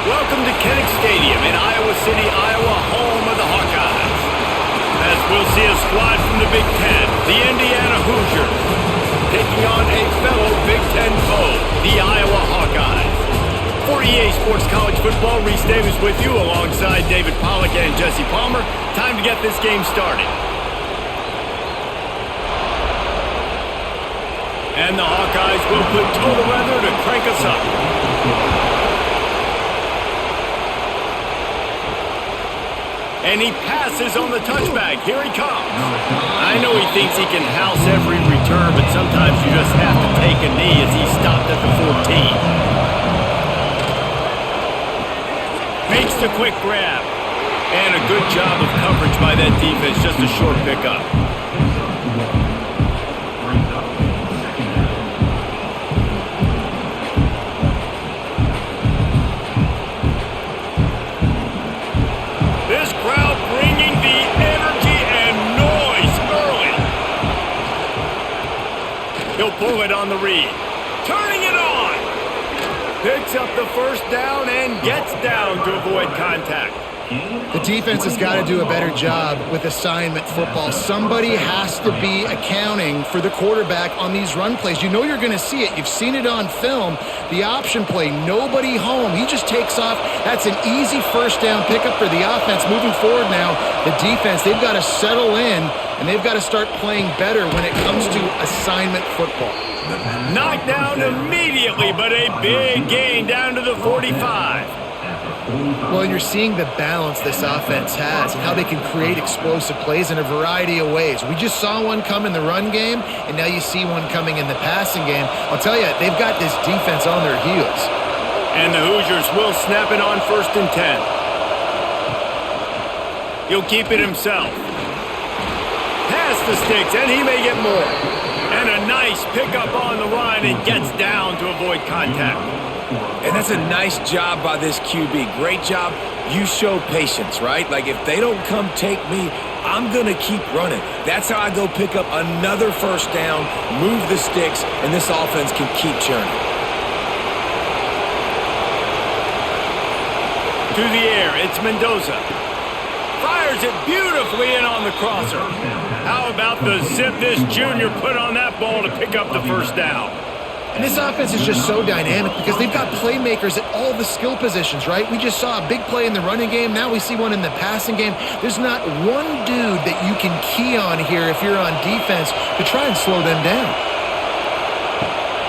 Welcome to Kinnick Stadium in Iowa City, Iowa, home of the Hawkeyes. As we'll see a squad from the Big Ten, the Indiana Hoosiers, taking on a fellow Big Ten foe, the Iowa Hawkeyes. For EA Sports College Football, Reese Davis with you alongside David Pollack and Jesse Palmer. Time to get this game started. And the Hawkeyes will put total weather to crank us up. And he passes on the touchback. Here he comes. I know he thinks he can house every return, but sometimes you just have to take a knee as he stopped at the 14. Makes the quick grab. And a good job of coverage by that defense. Just a short pickup. This crowd bringing the energy and noise early. He'll pull it on the read. Turning it on. Picks up the first down and gets down to avoid contact. The defense has got to do a better job with assignment football. Somebody has to be accounting for the quarterback on these run plays. You know you're going to see it. You've seen it on film. The option play, nobody home. He just takes off. That's an easy first down pickup for the offense. Moving forward now, the defense, they've got to settle in, and they've got to start playing better when it comes to assignment football. Knocked down immediately, but a big gain down to the 45. Well, and you're seeing the balance this offense has and how they can create explosive plays in a variety of ways. We just saw one come in the run game, and now you see one coming in the passing game. I'll tell you, they've got this defense on their heels. And the Hoosiers will snap it on 1st and 10. He'll keep it himself. Pass the sticks, and he may get more. And a nice pickup on the run and gets down to avoid contact. And that's a nice job by this QB. Great job. You show patience, right? Like, if they don't come take me, I'm going to keep running. That's how I go pick up another first down, move the sticks, and this offense can keep churning. To the air, it's Mendoza. Fires it beautifully in on the crosser. How about the zip this junior put on that ball to pick up the first down? And this offense is just so dynamic because they've got playmakers at all the skill positions, right? We just saw a big play in the running game. Now we see one in the passing game. There's not one dude that you can key on here if you're on defense to try and slow them down.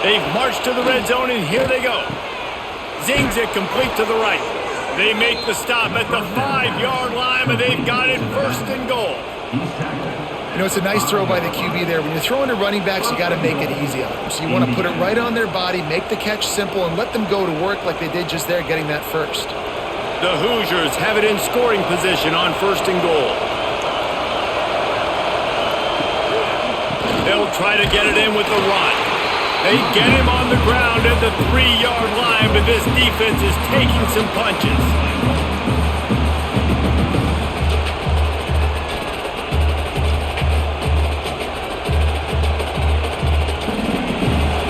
They've marched to the red zone, and here they go. Zings it complete to the right. They make the stop at the 5-yard line, but they've got it 1st and goal. You know, it's a nice throw by the QB there. When you're throwing to running backs, you got to make it easy on them. So you want to put it right on their body, make the catch simple, and let them go to work like they did just there, getting that first. The Hoosiers have it in scoring position on 1st and goal. They'll try to get it in with the run. They get him on the ground at the 3-yard line, but this defense is taking some punches.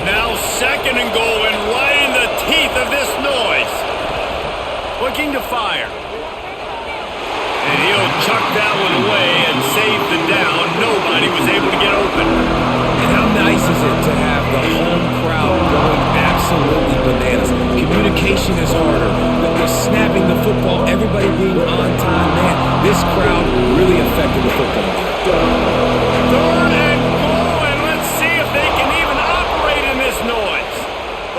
Now 2nd and goal, and right in the teeth of this noise. Looking to fire. And he'll chuck that one away and save the down. Nobody was able to get open. And how nice is it to have the home crowd going absolutely bananas? Communication is harder. They're snapping the football, everybody being on time. Man, this crowd really affected the football game. 3rd and goal, and let's see if they can even operate in this noise.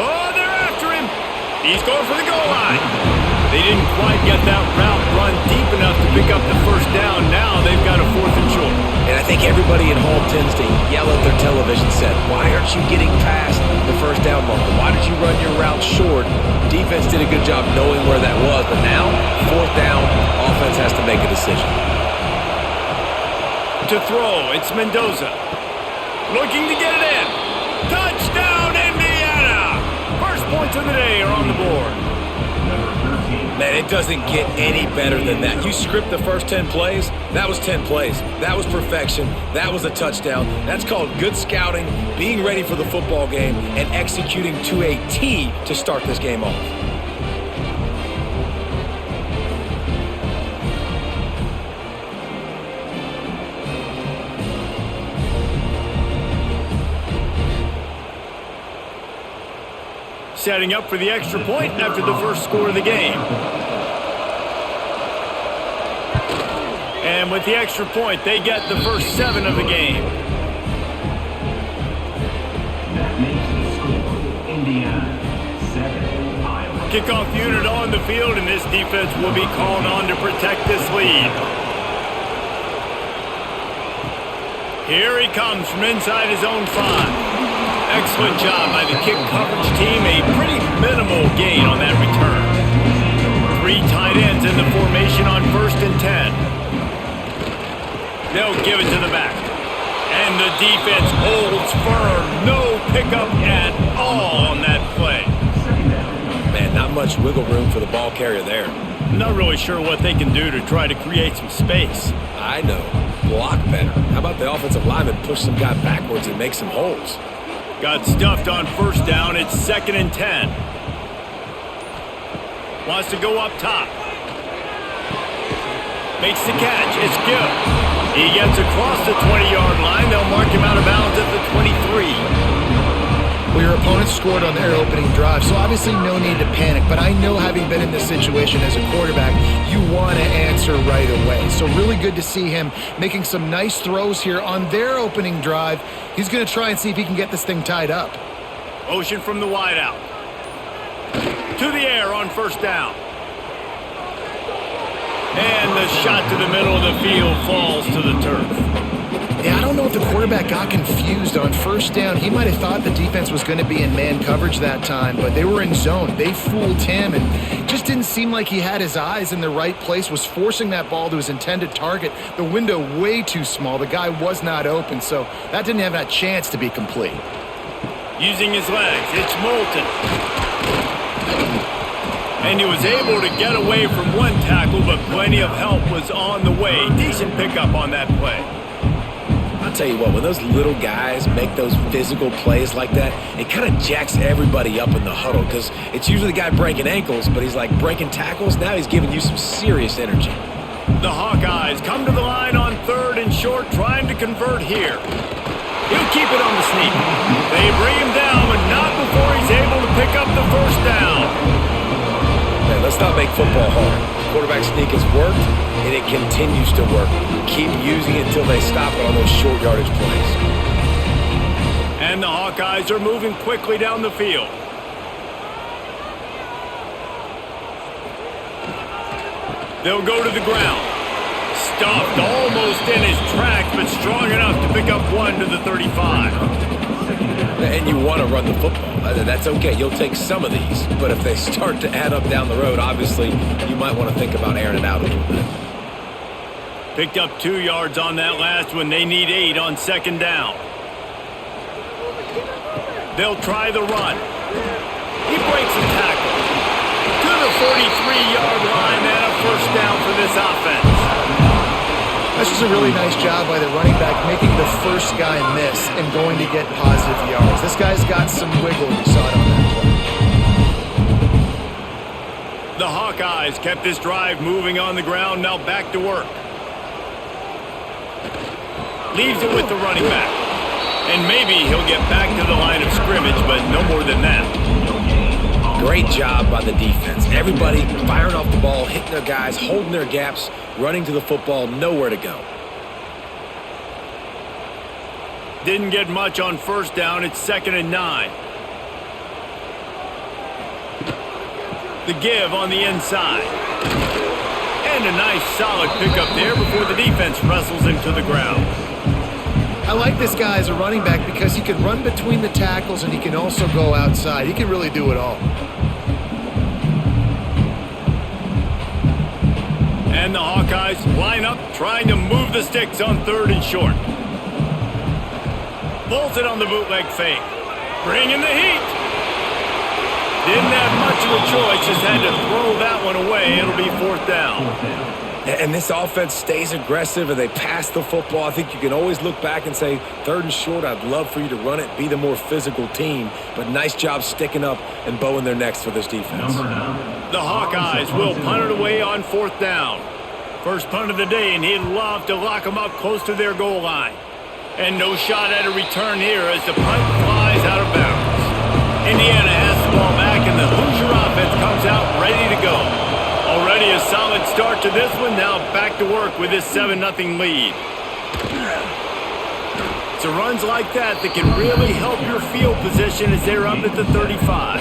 Oh, they're after him. He's going for the goal line. They didn't quite get that route run deep enough to pick up the first down. Now they've got a 4th and short. And I think everybody at home tends to yell at their television set, why aren't you getting past the first down marker? Why did you run your route short? Defense did a good job knowing where that was, but now, 4th down, offense has to make a decision. To throw, it's Mendoza. Looking to get it in. Touchdown, Indiana! First points of the day are on the board. Man, it doesn't get any better than that. You script the first 10 plays, that was 10 plays. That was perfection. That was a touchdown. That's called good scouting, being ready for the football game, and executing to a T to start this game off. setting up for the extra point after the first score of the game. And with the extra point, they get the first 7 of the game. That makes the score Indiana 7, Iowa. Kickoff unit on the field, and this defense will be called on to protect this lead. Here he comes from inside his own 5. Excellent job by the kick coverage team. A pretty minimal gain on that return. 3 tight ends in the formation on 1st and 10. They'll give it to the back. And the defense holds firm. No pickup at all on that play. Man, not much wiggle room for the ball carrier there. Not really sure what they can do to try to create some space. I know. Block better. How about the offensive lineman push some guy backwards and make some holes? Got stuffed on 1st down. It's 2nd and 10. Wants to go up top. Makes the catch. It's good. He gets across the 20-yard line. They'll mark him out of bounds at the 23. Well, your opponent scored on their opening drive, so obviously no need to panic. But I know, having been in this situation as a quarterback, you want to answer right away. So really good to see him making some nice throws here on their opening drive. He's going to try and see if he can get this thing tied up. Motion from the wide out. To the air on 1st down. And the shot to the middle of the field falls to the turf. Yeah, I don't know if the quarterback got confused on 1st down. He might have thought the defense was going to be in man coverage that time, but they were in zone. They fooled him and just didn't seem like he had his eyes in the right place, was forcing that ball to his intended target. The window way too small. The guy was not open, so that didn't have that chance to be complete. Using his legs, it's Moulton. And he was able to get away from one tackle, but plenty of help was on the way. Decent pickup on that play. I'll tell you what, when those little guys make those physical plays like that, it kind of jacks everybody up in the huddle, because it's usually the guy breaking ankles, but he's like breaking tackles. Now he's giving you some serious energy. The Hawkeyes come to the line on 3rd and short, trying to convert here. He'll keep it on the sneak. They bring him down, but not before he's able to pick up the 1st down. Man, let's not make football hard. Quarterback sneak has worked, and it continues to work. Keep using it until they stop it on those short yardage plays. And the Hawkeyes are moving quickly down the field. They'll go to the ground. Stuffed almost in his tracks, but strong enough to pick up 1 to the 35. And you want to run the football. That's okay. You'll take some of these. But if they start to add up down the road, obviously, you might want to think about airing it out a little bit. Picked up 2 yards on that last one. They need 8 on 2nd down. They'll try the run. He breaks a tackle. To the 43-yard line, and a 1st down for this offense. That's just a really nice job by the running back, making the first guy miss and going to get positive yards. This guy's got some wiggle. You saw it on that play. The Hawkeyes kept this drive moving on the ground. Now back to work. Leaves it with the running back. And maybe he'll get back to the line of scrimmage, but no more than that. Great job by the defense. Everybody firing off the ball, hitting their guys, holding their gaps, running to the football, nowhere to go. Didn't get much on 1st down. It's 2nd and 9. The give on the inside. And a nice solid pickup there before the defense wrestles him to the ground. I like this guy as a running back because he can run between the tackles and he can also go outside. He can really do it all. And the Hawkeyes line up, trying to move the sticks on 3rd and short. Pulls it on the bootleg fake. Bringing the heat. Didn't have much of a choice, just had to throw that one away. It'll be 4th down. And this offense stays aggressive and they pass the football. I think you can always look back and say, 3rd and short, I'd love for you to run it, be the more physical team. But nice job sticking up and bowing their necks for this defense. The Hawkeyes will punt it away on 4th down. First punt of the day, and he'd love to lock them up close to their goal line. And no shot at a return here as the punt flies out of bounds. Indiana has the ball back comes out ready to go. Already a solid start to this one. Now back to work with this 7-0 lead. It's runs like that that can really help your field position as they're up at the 35.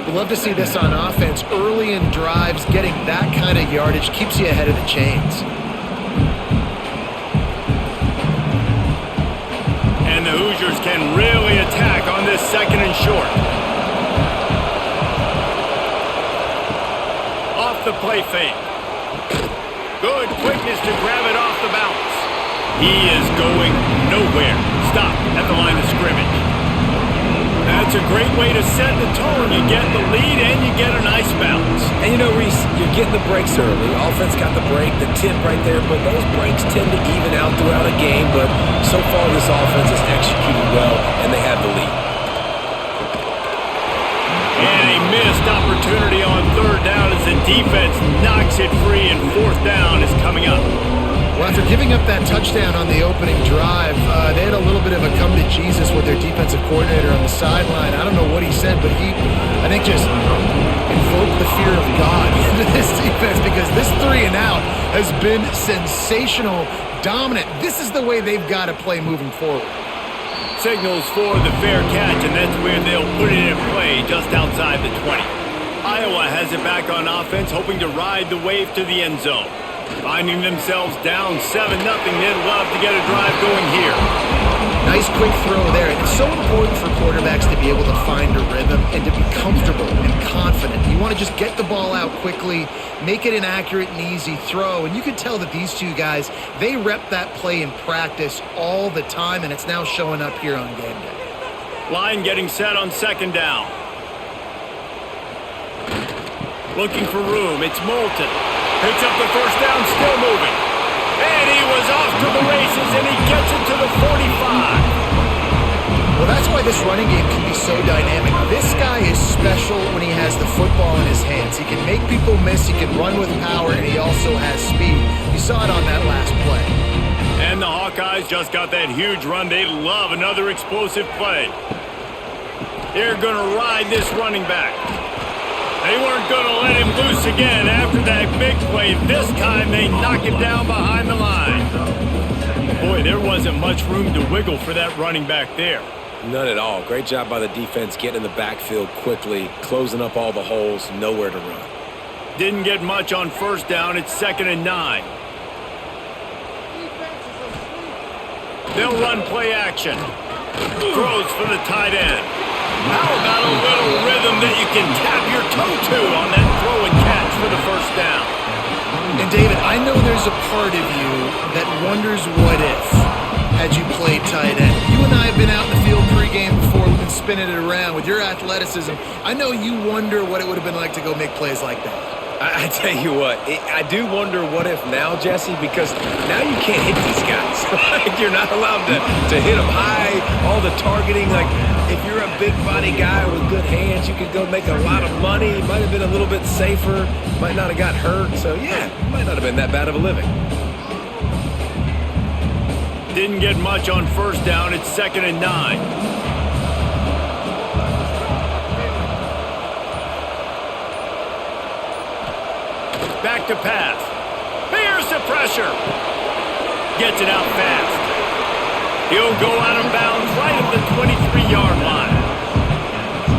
We'd love to see this on offense. Early in drives, getting that kind of yardage keeps you ahead of the chains. And the Hoosiers can really attack on this 2nd and short. Off the play fake. Good quickness to grab it off the bounce. He is going nowhere. Stop at the line of scrimmage. That's a great way to set the tone. You get the lead and you get a nice bounce. And you know, Reese, you're getting the breaks early. Offense got the break, the tip right there, but those breaks tend to even out throughout a game. But so far, this offense has executed well, and they have the lead. And a missed opportunity on 3rd down as the defense knocks it free, and 4th down is coming up. Well, after giving up that touchdown on the opening drive, they had a little bit of a come to Jesus with their defensive coordinator on the sideline. I don't know what he said, but he, I think, just invoked the fear of God into this defense, because this 3 and out has been sensational, dominant. This is the way they've got to play moving forward. Signals for the fair catch, and that's where they'll put it in play just outside the 20. Iowa has it back on offense, hoping to ride the wave to the end zone. Finding themselves down 7-0, they'd love to get a drive going here. Nice quick throw there. It's so important for quarterbacks to be able to find a rhythm and to be comfortable and confident. You want to just get the ball out quickly, make it an accurate and easy throw. And you can tell that these two guys, they rep that play in practice all the time, and it's now showing up here on game day. Line getting set on 2nd down. Looking for room. It's Moulton. Picks up the 1st down, still moving. And he was off to the races, and he gets it to the 45. Well, that's why this running game can be so dynamic. This guy is special when he has the football in his hands. He can make people miss, he can run with power, and he also has speed. You saw it on that last play. And the Hawkeyes just got that huge run. They love another explosive play. They're going to ride this running back. They weren't going to let him loose again after that big play. This time they knock him down behind the line. Boy, there wasn't much room to wiggle for that running back there. None at all. Great job by the defense getting in the backfield quickly, closing up all the holes, nowhere to run. Didn't get much on 1st down. It's 2nd and 9. They'll run play action. Throws for the tight end. How about a little rhythm that you can tap your toe to on that throw and catch for the 1st down? And David, I know there's a part of you that wonders what if had you played tight end. You and I have been out in the field pregame before. We've been spinning it around. With your athleticism, I know you wonder what it would have been like to go make plays like that. I tell you what, I do wonder what if now, Jesse, because now you can't hit these guys. Right? You're not allowed to hit them high, all the targeting. Like, if you're a big body guy with good hands, you could go make a lot of money. It might have been a little bit safer, might not have got hurt. So, yeah, it might not have been that bad of a living. Didn't get much on 1st down. It's 2nd and 9. Back to pass. Fears the pressure. Gets it out fast. He'll go out of bounds right at the 23-yard line.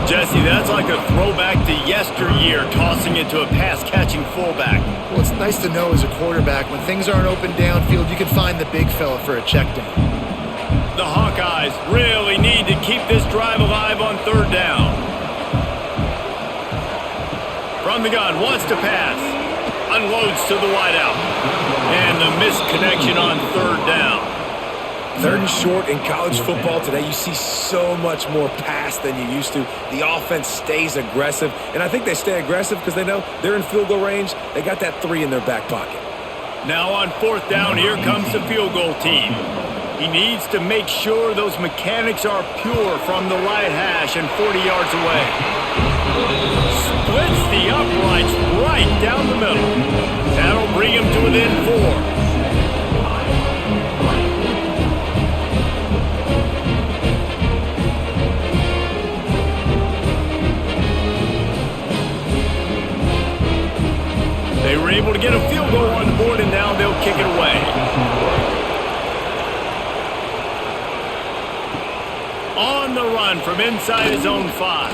Jesse, that's like a throwback to yesteryear, tossing it to a pass-catching fullback. Well, it's nice to know as a quarterback, when things aren't open downfield, you can find the big fella for a check down. The Hawkeyes really need to keep this drive alive on 3rd down. From the gun, wants to pass. Unloads to the wideout. And the missed connection on 3rd down. 3rd and short in college football today, you see so much more pass than you used to. The offense stays aggressive, and I think they stay aggressive because they know they're in field goal range. They got that 3 in their back pocket. Now on 4th down, here comes the field goal team. He needs to make sure those mechanics are pure from the right hash and 40 yards away. Splits the uprights right down the middle. That'll bring him to within 4. able to get a field goal on the board, and now they'll kick it away. On the run from inside his own 5.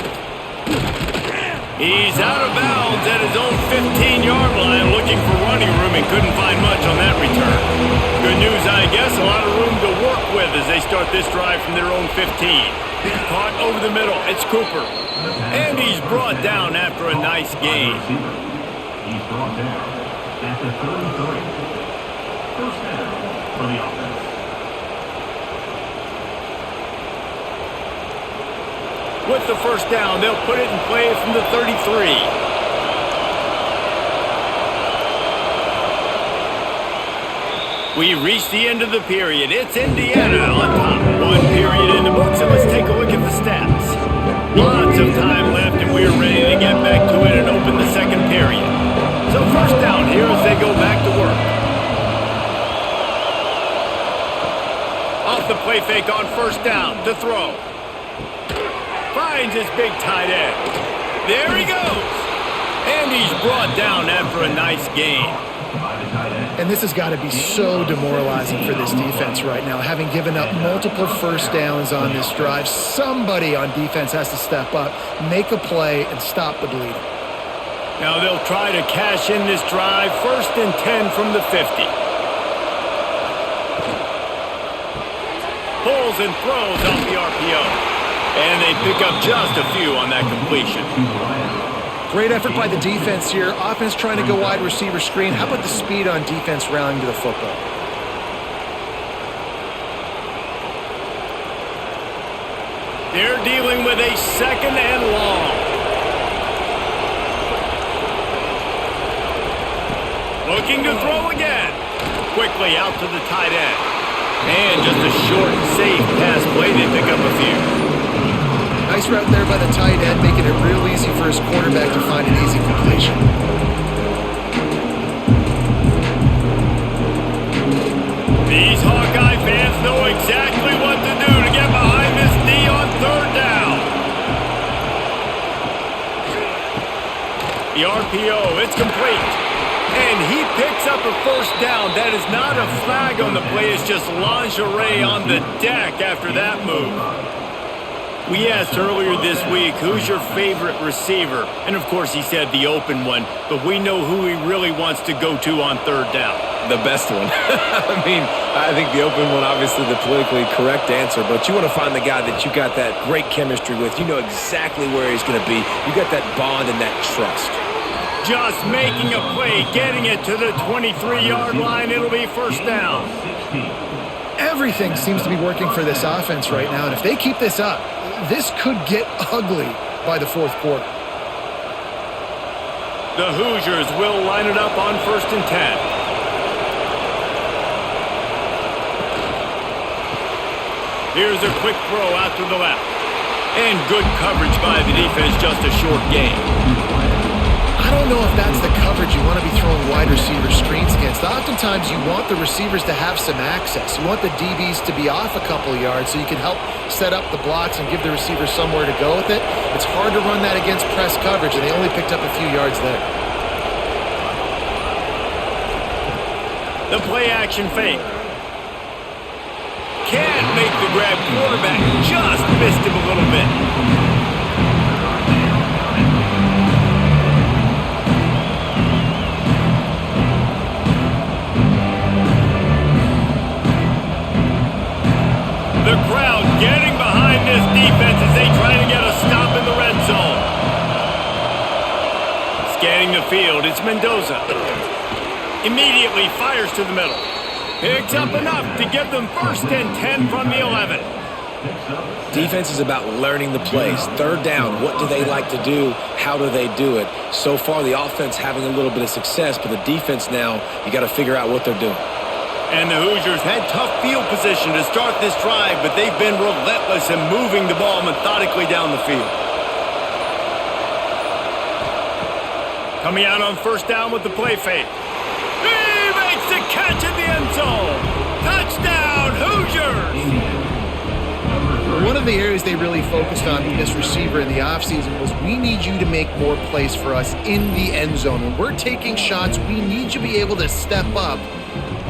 He's out of bounds at his own 15-yard line, looking for running room and couldn't find much on that return. Good news, I guess, a lot of room to work with as they start this drive from their own 15. Caught over the middle, it's Cooper. And he's brought down after a nice gain. He's brought down at the 33. First down for the offense. With the first down, they'll put it in play from the 33. We reach the end of the period. It's Indiana on top. One period in the books, and let's take a look at the stats. Lots of time left, and we're ready to get back to it and open the second period. So first down here as they go back to work. Off the play fake on first down to throw. Finds his big tight end. There he goes. And he's brought down after a nice gain. And this has got to be so demoralizing for this defense right now. Having given up multiple first downs on this drive, somebody on defense has to step up, make a play, and stop the bleeding. Now they'll try to cash in this drive. First and 10 from the 50. Pulls and throws off the RPO. And they pick up just a few on that completion. Great effort by the defense here. Offense trying to go wide receiver screen. How about the speed on defense rallying to the football? They're dealing with a second and long. Looking to throw again. Quickly out to the tight end. And just a short, safe pass play. They pick up a few. Nice route there by the tight end, making it real easy for his quarterback to find an easy completion. These Hawkeye fans know exactly what to do to get behind this D on third down. The RPO, it's complete. And he picks up a first down. That is not a flag on the play. It's just lingerie on the deck after that move. We asked earlier this week, who's your favorite receiver? And, of course, he said the open one. But we know who he really wants to go to on third down. The best one. I think the open one, obviously the politically correct answer. But you want to find the guy that you got that great chemistry with. You know exactly where he's going to be. You got that bond and that trust. Just making a play, getting it to the 23-yard line. It'll be first down. Everything seems to be working for this offense right now. And if they keep this up, this could get ugly by the fourth quarter. The Hoosiers will line it up on first and 10. Here's a quick throw out to the left. And good coverage by the defense, just a short gain. I don't know if that's the coverage you want to be throwing wide receiver screens against. Oftentimes you want the receivers to have some access. You want the DBs to be off a couple of yards so you can help set up the blocks and give the receiver somewhere to go with it. It's hard to run that against press coverage, and they only picked up a few yards there. The play action fake. Can't make the grab. Quarterback just missed him a little bit. The crowd getting behind this defense as they try to get a stop in the red zone. Scanning the field, it's Mendoza. Immediately fires to the middle. Picks up enough to give them first and 10 from the 11. Defense is about learning the plays. Third down, what do they like to do? How do they do it? So far, the offense having a little bit of success, but the defense now, you got to figure out what they're doing. And the Hoosiers had tough field position to start this drive, but they've been relentless in moving the ball methodically down the field. Coming out on first down with the play fake. He makes the catch in the end zone. Touchdown, Hoosiers! One of the areas they really focused on with this receiver in the offseason was we need you to make more plays for us in the end zone. When we're taking shots, we need you to be able to step up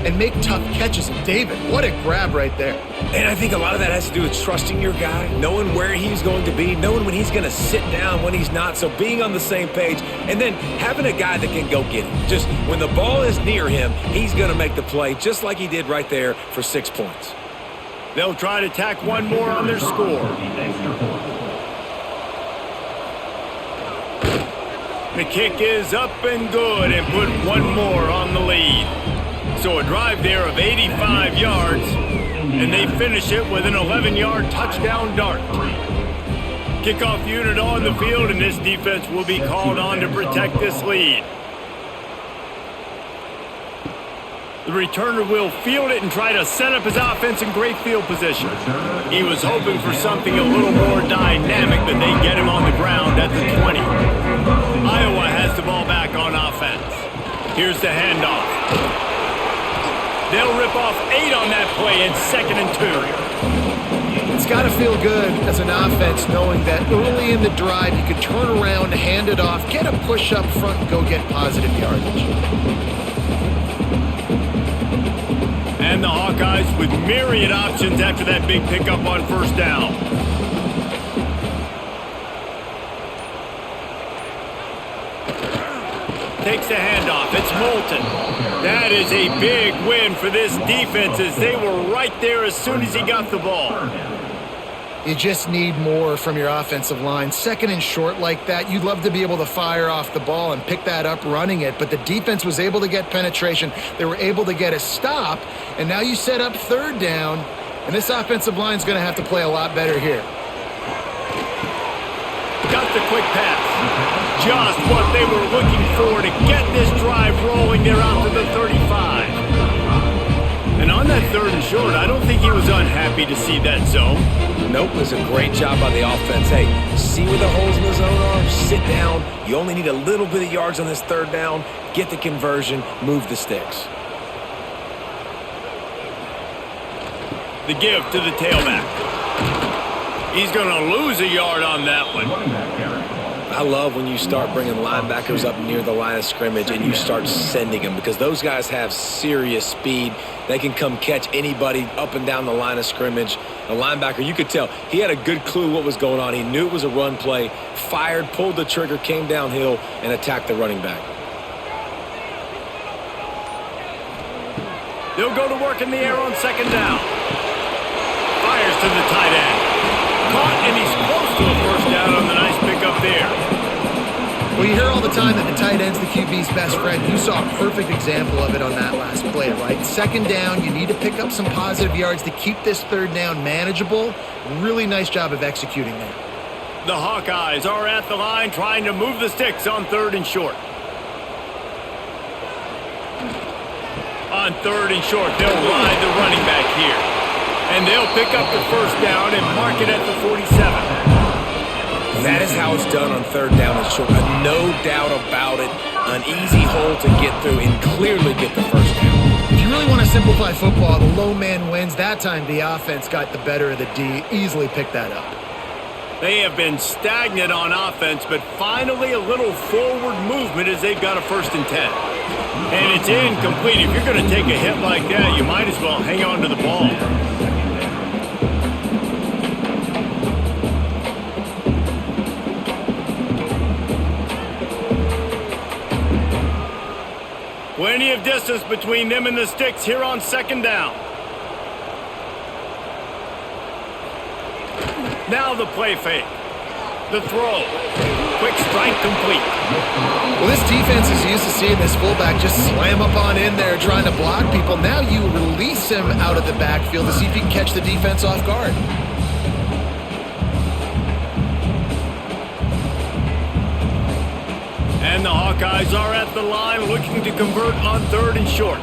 and make tough catches. And David, what a grab right there. And I think a lot of that has to do with trusting your guy, knowing where he's going to be, knowing when he's going to sit down, when he's not. So being on the same page, and then having a guy that can go get it. Just when the ball is near him, he's going to make the play just like he did right there for 6 points. They'll try to tack one more on their score. The kick is up and good and put one more on the lead. So a drive there of 85 yards, and they finish it with an 11-yard touchdown dart. Kickoff unit on the field, and this defense will be called on to protect this lead. The returner will field it and try to set up his offense in great field position. He was hoping for something a little more dynamic, but they get him on the ground at the 20. Iowa has the ball back on offense. Here's the handoff. They'll rip off 8 on that play in 2nd and 2. It's got to feel good as an offense knowing that early in the drive you can turn around, hand it off, get a push up front, and go get positive yardage. And the Hawkeyes with myriad options after that big pickup on first down. Takes the handoff. It's Moulton. That is a big win for this defense as they were right there as soon as he got the ball. You just need more from your offensive line. 2nd and short like that, you'd love to be able to fire off the ball and pick that up running it, but the defense was able to get penetration. They were able to get a stop, and now you set up 3rd down, and this offensive line is going to have to play a lot better here. Got the quick pass. Just what they were looking for to get this drive rolling. They're out to the 35. And on that 3rd and short, I don't think he was unhappy to see that zone. Nope, it was a great job by the offense. Hey, see where the holes in the zone are? Sit down. You only need a little bit of yards on this 3rd down. Get the conversion. Move the sticks. The give to the tailback. He's going to lose a yard on that one. I love when you start bringing linebackers up near the line of scrimmage and you start sending them because those guys have serious speed. They can come catch anybody up and down the line of scrimmage. The linebacker, you could tell, he had a good clue what was going on. He knew it was a run play, fired, pulled the trigger, came downhill, and attacked the running back. They'll go to work in the air on 2nd down. Fires to the tight end. Caught, and he's close to a first down on the nice pickup there. Well, you hear all the time that the tight end's the QB's best friend. You saw a perfect example of it on that last play, right? 2nd down, you need to pick up some positive yards to keep this 3rd down manageable. Really nice job of executing that. The Hawkeyes are at the line trying to move the sticks on 3rd and short. On 3rd and short, they'll ride the running back here. And they'll pick up the first down and mark it at the 47. That is how it's done on 3rd down and short. No doubt about it. An easy hole to get through and clearly get the first down. If you really want to simplify football, the low man wins. That time the offense got the better of the D. Easily picked that up. They have been stagnant on offense, but finally a little forward movement as they've got a 1st and 10. And it's incomplete. If you're going to take a hit like that, you might as well hang on to the ball. Plenty of distance between them and the sticks here on 2nd down. Now the play fake. The throw. Quick strike complete. Well, this defense is used to seeing this fullback just slam up on in there trying to block people. Now you release him out of the backfield to see if you can catch the defense off guard. And the Hawkeyes are at the line looking to convert on 3rd and short.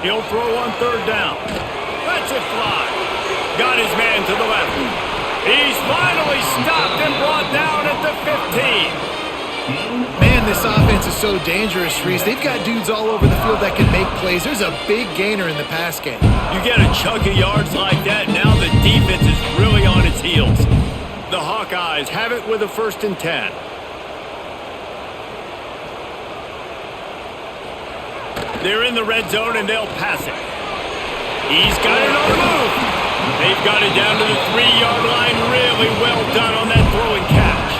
He'll throw on 3rd down. Lets it fly. Got his man to the left. He's finally stopped and brought down at the 15. Man, this offense is so dangerous, Reese. They've got dudes all over the field that can make plays. There's a big gainer in the pass game. You get a chunk of yards like that, now the defense is really on its heels. The Hawkeyes have it with a 1st and 10. They're in the red zone and they'll pass it. He's got it on the move. They've got it down to the 3-yard line. Really well done on that throw and catch.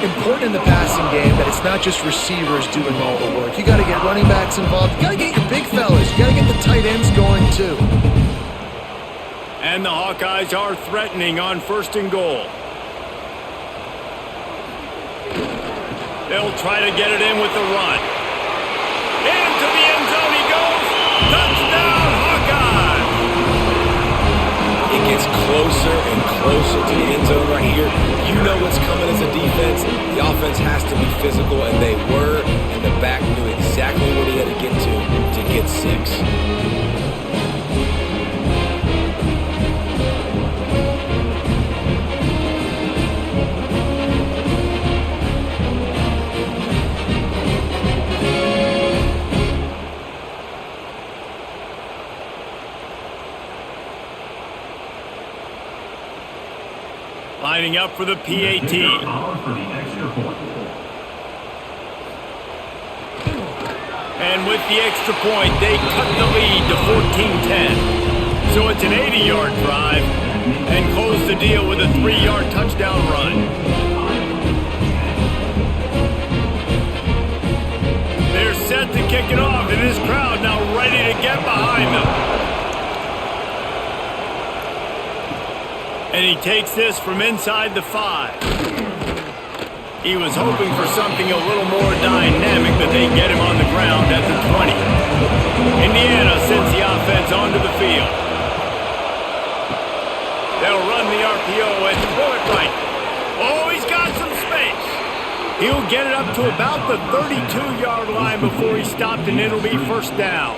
Important in the passing game that it's not just receivers doing all the work. You got to get running backs involved. You got to get your big fellas. You got to get the tight ends going too. And the Hawkeyes are threatening on 1st and goal. They'll try to get it in with the run. Into the end zone he goes. Touchdown, Hawkeyes! It gets closer and closer to the end zone right here. You know what's coming as a defense. The offense has to be physical, and they were. And the back knew exactly what he had to get 6. Lining up for the PAT. And with the extra point, they cut the lead to 14-10. So it's an 80-yard drive and close the deal with a 3-yard touchdown run. They're set to kick it off, and this crowd now ready to get behind them. And he takes this from inside the 5. He was hoping for something a little more dynamic, but they get him on the ground at the 20. Indiana sends the offense onto the field. They'll run the RPO and throw it right. Oh, he's got some space. He'll get it up to about the 32-yard line before he stopped, and it'll be 1st down.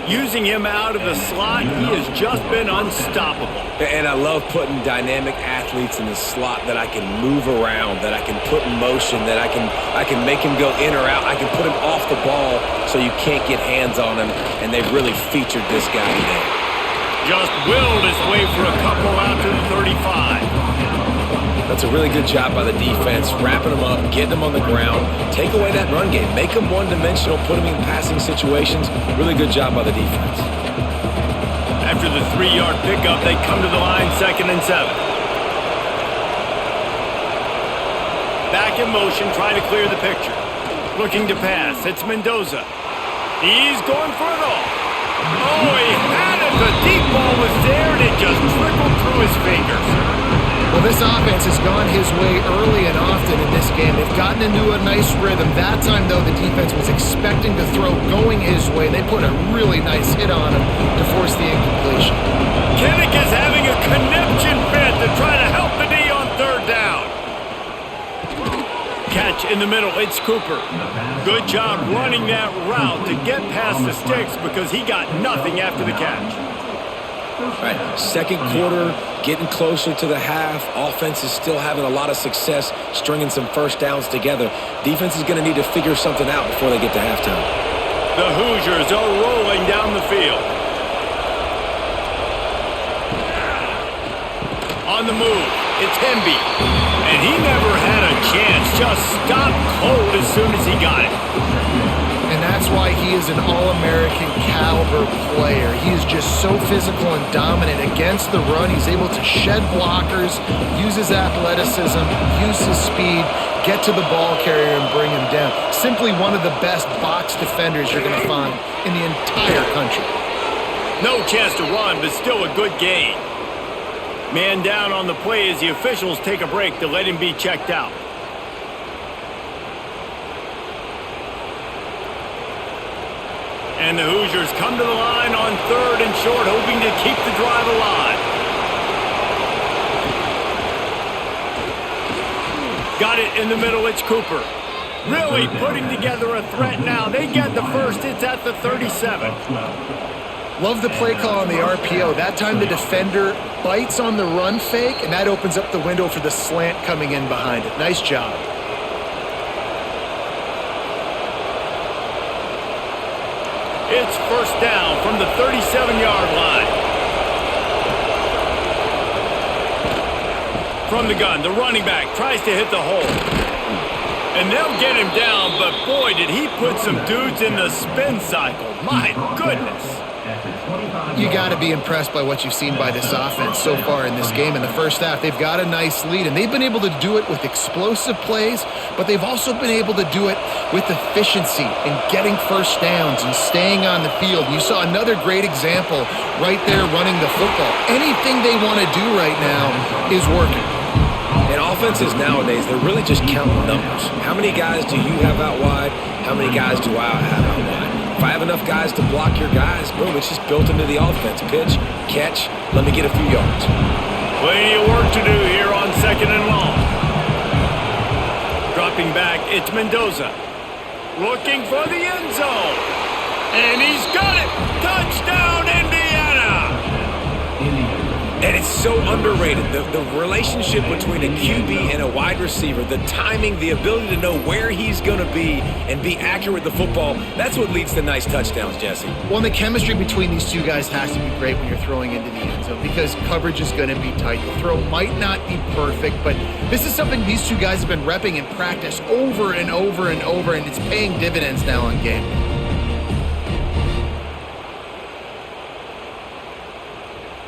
Using him out of the slot, he has just been unstoppable. And I love putting dynamic athletes in the slot that I can move around, that I can put in motion, that I can make him go in or out. I can put him off the ball so you can't get hands on him, and they've really featured this guy today. Just willed his way for a couple out to the 35. That's a really good job by the defense, wrapping them up, getting them on the ground, take away that run game, make them one-dimensional, put them in passing situations. Really good job by the defense. After the 3-yard pickup, they come to the line 2nd and 7. Back in motion, trying to clear the picture. Looking to pass, it's Mendoza. He's going for it all. Oh, he had it. The deep ball was there, and it just trickled through his fingers. Well, this offense has gone his way early and often in this game. They've gotten into a nice rhythm. That time, though, the defense was expecting the throw going his way. They put a really nice hit on him to force the incompletion. Kinnick is having a conniption fit to try to help the D on 3rd down. Catch in the middle, it's Cooper. Good job running that route to get past the sticks because he got nothing after the catch. All right, 2nd quarter, getting closer to the half. Offense is still having a lot of success stringing some 1st downs together. Defense is going to need to figure something out before they get to halftime. The Hoosiers are rolling down the field. On the move, it's Hemby. And he never had a chance, just stopped cold as soon as he got it. And that's why he is an All-American caliber player. He is just so physical and dominant against the run. He's able to shed blockers, use his athleticism, use his speed, get to the ball carrier and bring him down. Simply one of the best box defenders you're going to find in the entire country. No chance to run, but still a good gain. Man down on the play as the officials take a break to let him be checked out. And the Hoosiers come to the line on 3rd and short, hoping to keep the drive alive. Got it in the middle, it's Cooper. Really putting together a threat now. They get the first, it's at the 37. Love the play call on the RPO. That time the defender bites on the run fake, and that opens up the window for the slant coming in behind it. Nice job. It's first down from the 37-yard line. From the gun, the running back tries to hit the hole. And they'll get him down, but boy, did he put some dudes in the spin cycle. My goodness. You got to be impressed by what you've seen by this offense so far in this game. In the first half, they've got a nice lead, and they've been able to do it with explosive plays, but they've also been able to do it with efficiency and getting first downs and staying on the field. You saw another great example right there running the football. Anything they want to do right now is working. And offenses nowadays, they're really just counting numbers. How many guys do you have out wide? How many guys do I have out wide? If I have enough guys to block your guys, boom, it's just built into the offense. Pitch, catch, let me get a few yards. Plenty of work to do here on 2nd and long. Dropping back, it's Mendoza. Looking for the end zone. And he's got it! Touchdown, Indiana! And it's so underrated. The relationship between a QB and a wide receiver, the timing, the ability to know where he's going to be and be accurate with the football, that's what leads to nice touchdowns, Jesse. Well, the chemistry between these two guys has to be great when you're throwing into the end zone because coverage is going to be tight. The throw might not be perfect, but this is something these two guys have been repping in practice over and over and over, and it's paying dividends now on game.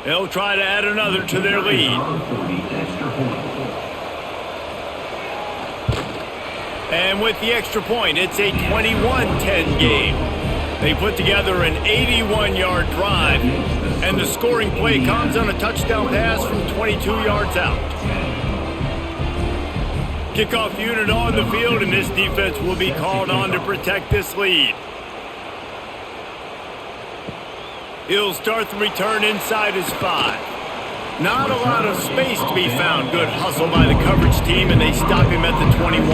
They'll try to add another to their lead. And with the extra point, it's a 21-10 game. They put together an 81-yard drive, and the scoring play comes on a touchdown pass from 22 yards out. Kickoff unit on the field, and this defense will be called on to protect this lead. He'll start the return inside his 5. Not a lot of space to be found. Good hustle by the coverage team, and they stop him at the 21.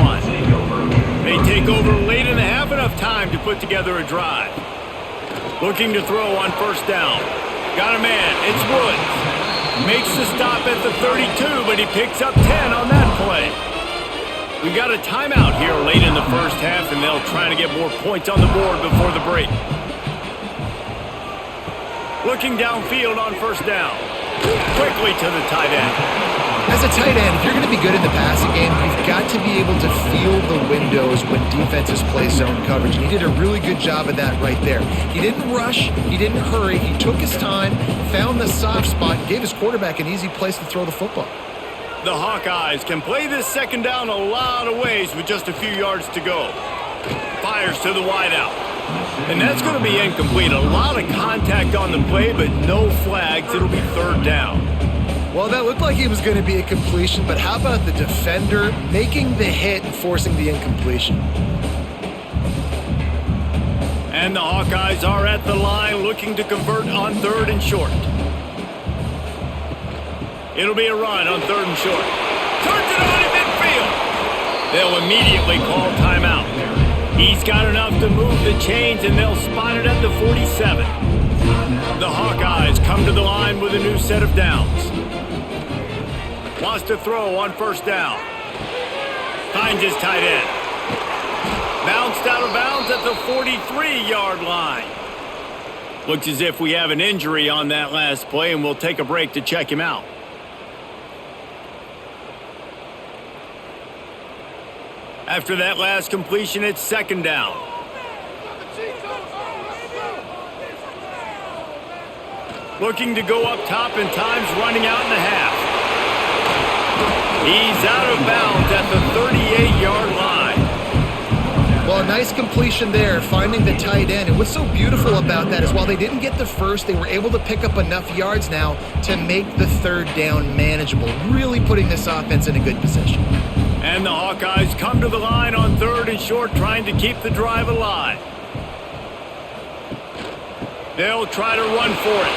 They take over late in the half, enough time to put together a drive. Looking to throw on first down. Got a man. It's Woods. Makes the stop at the 32, but he picks up 10 on that play. We got a timeout here late in the first half, and they'll try to get more points on the board before the break. Looking downfield on first down. Quickly to the tight end. As a tight end, if you're going to be good in the passing game, you've got to be able to feel the windows when defenses play zone coverage. And he did a really good job of that right there. He didn't rush. He didn't hurry. He took his time, found the soft spot, and gave his quarterback an easy place to throw the football. The Hawkeyes can play this second down a lot of ways with just a few yards to go. Fires to the wideout. And that's going to be incomplete. A lot of contact on the play, but no flags. It'll be third down. Well, that looked like it was going to be a completion, but how about the defender making the hit and forcing the incompletion? And the Hawkeyes are at the line looking to convert on 3rd and short. It'll be a run on 3rd and short. Turns it on in midfield. They'll immediately call timeout. He's got enough to move the chains, and they'll spot it at the 47. The Hawkeyes come to the line with a new set of downs. Wants to throw on first down. Finds his tight end. Bounced out of bounds at the 43-yard line. Looks as if we have an injury on that last play, and we'll take a break to check him out. After that last completion, it's second down. Looking to go up top, and time's running out in the half. He's out of bounds at the 38-yard line. Well, a nice completion there, finding the tight end. And what's so beautiful about that is while they didn't get the first, they were able to pick up enough yards now to make the third down manageable, really putting this offense in a good position. And the Hawkeyes come to the line on 3rd and short, trying to keep the drive alive. They'll try to run for it.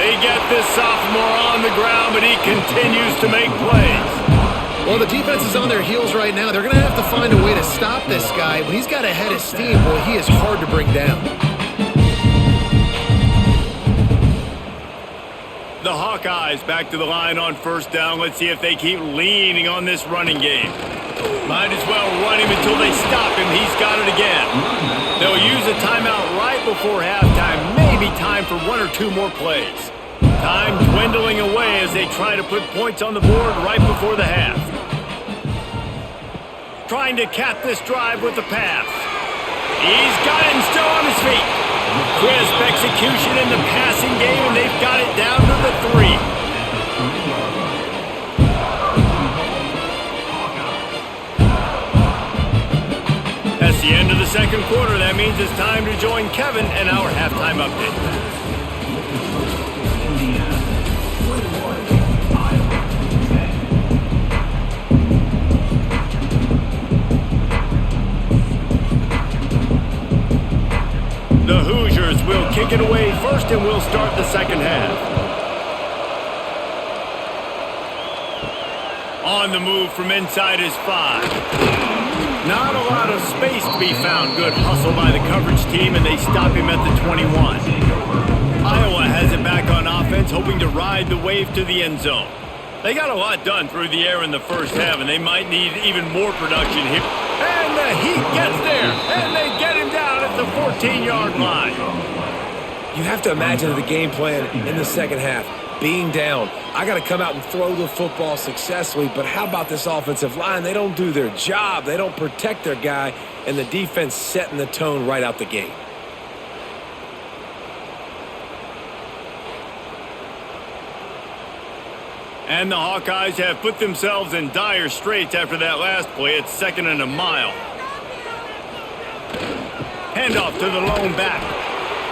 They get this sophomore on the ground, but he continues to make plays. Well, the defense is on their heels right now. They're going to have to find a way to stop this guy. When he's got a head of steam, boy, he is hard to bring down. The Hawkeyes back to the line on first down. Let's see if they keep leaning on this running game. Might as well run him until they stop him. He's got it again. They'll use a timeout right before halftime, maybe time for one or two more plays. Time dwindling away as they try to put points on the board right before the half. Trying to cap this drive with the pass. He's got it and still on his feet. Crisp execution in the passing game, and they've got it down to the 3. That's the end of the second quarter. That means it's time to join Kevin and our halftime update. The Hoosiers will kick it away first, and we'll start the second half. On the move from inside is 5. Not a lot of space to be found. Good hustle by the coverage team, and they stop him at the 21. Iowa has it back on offense, hoping to ride the wave to the end zone. They got a lot done through the air in the first half, and they might need even more production here. And the Heat gets there, and they get him down at the 14-yard line. You have to imagine the game plan in the second half. Being down, I got to come out and throw the football successfully, but how about this offensive line? They don't do their job. They don't protect their guy, and the defense setting the tone right out the gate. And the Hawkeyes have put themselves in dire straits after that last play. It's 2nd and a mile. Handoff to the lone back.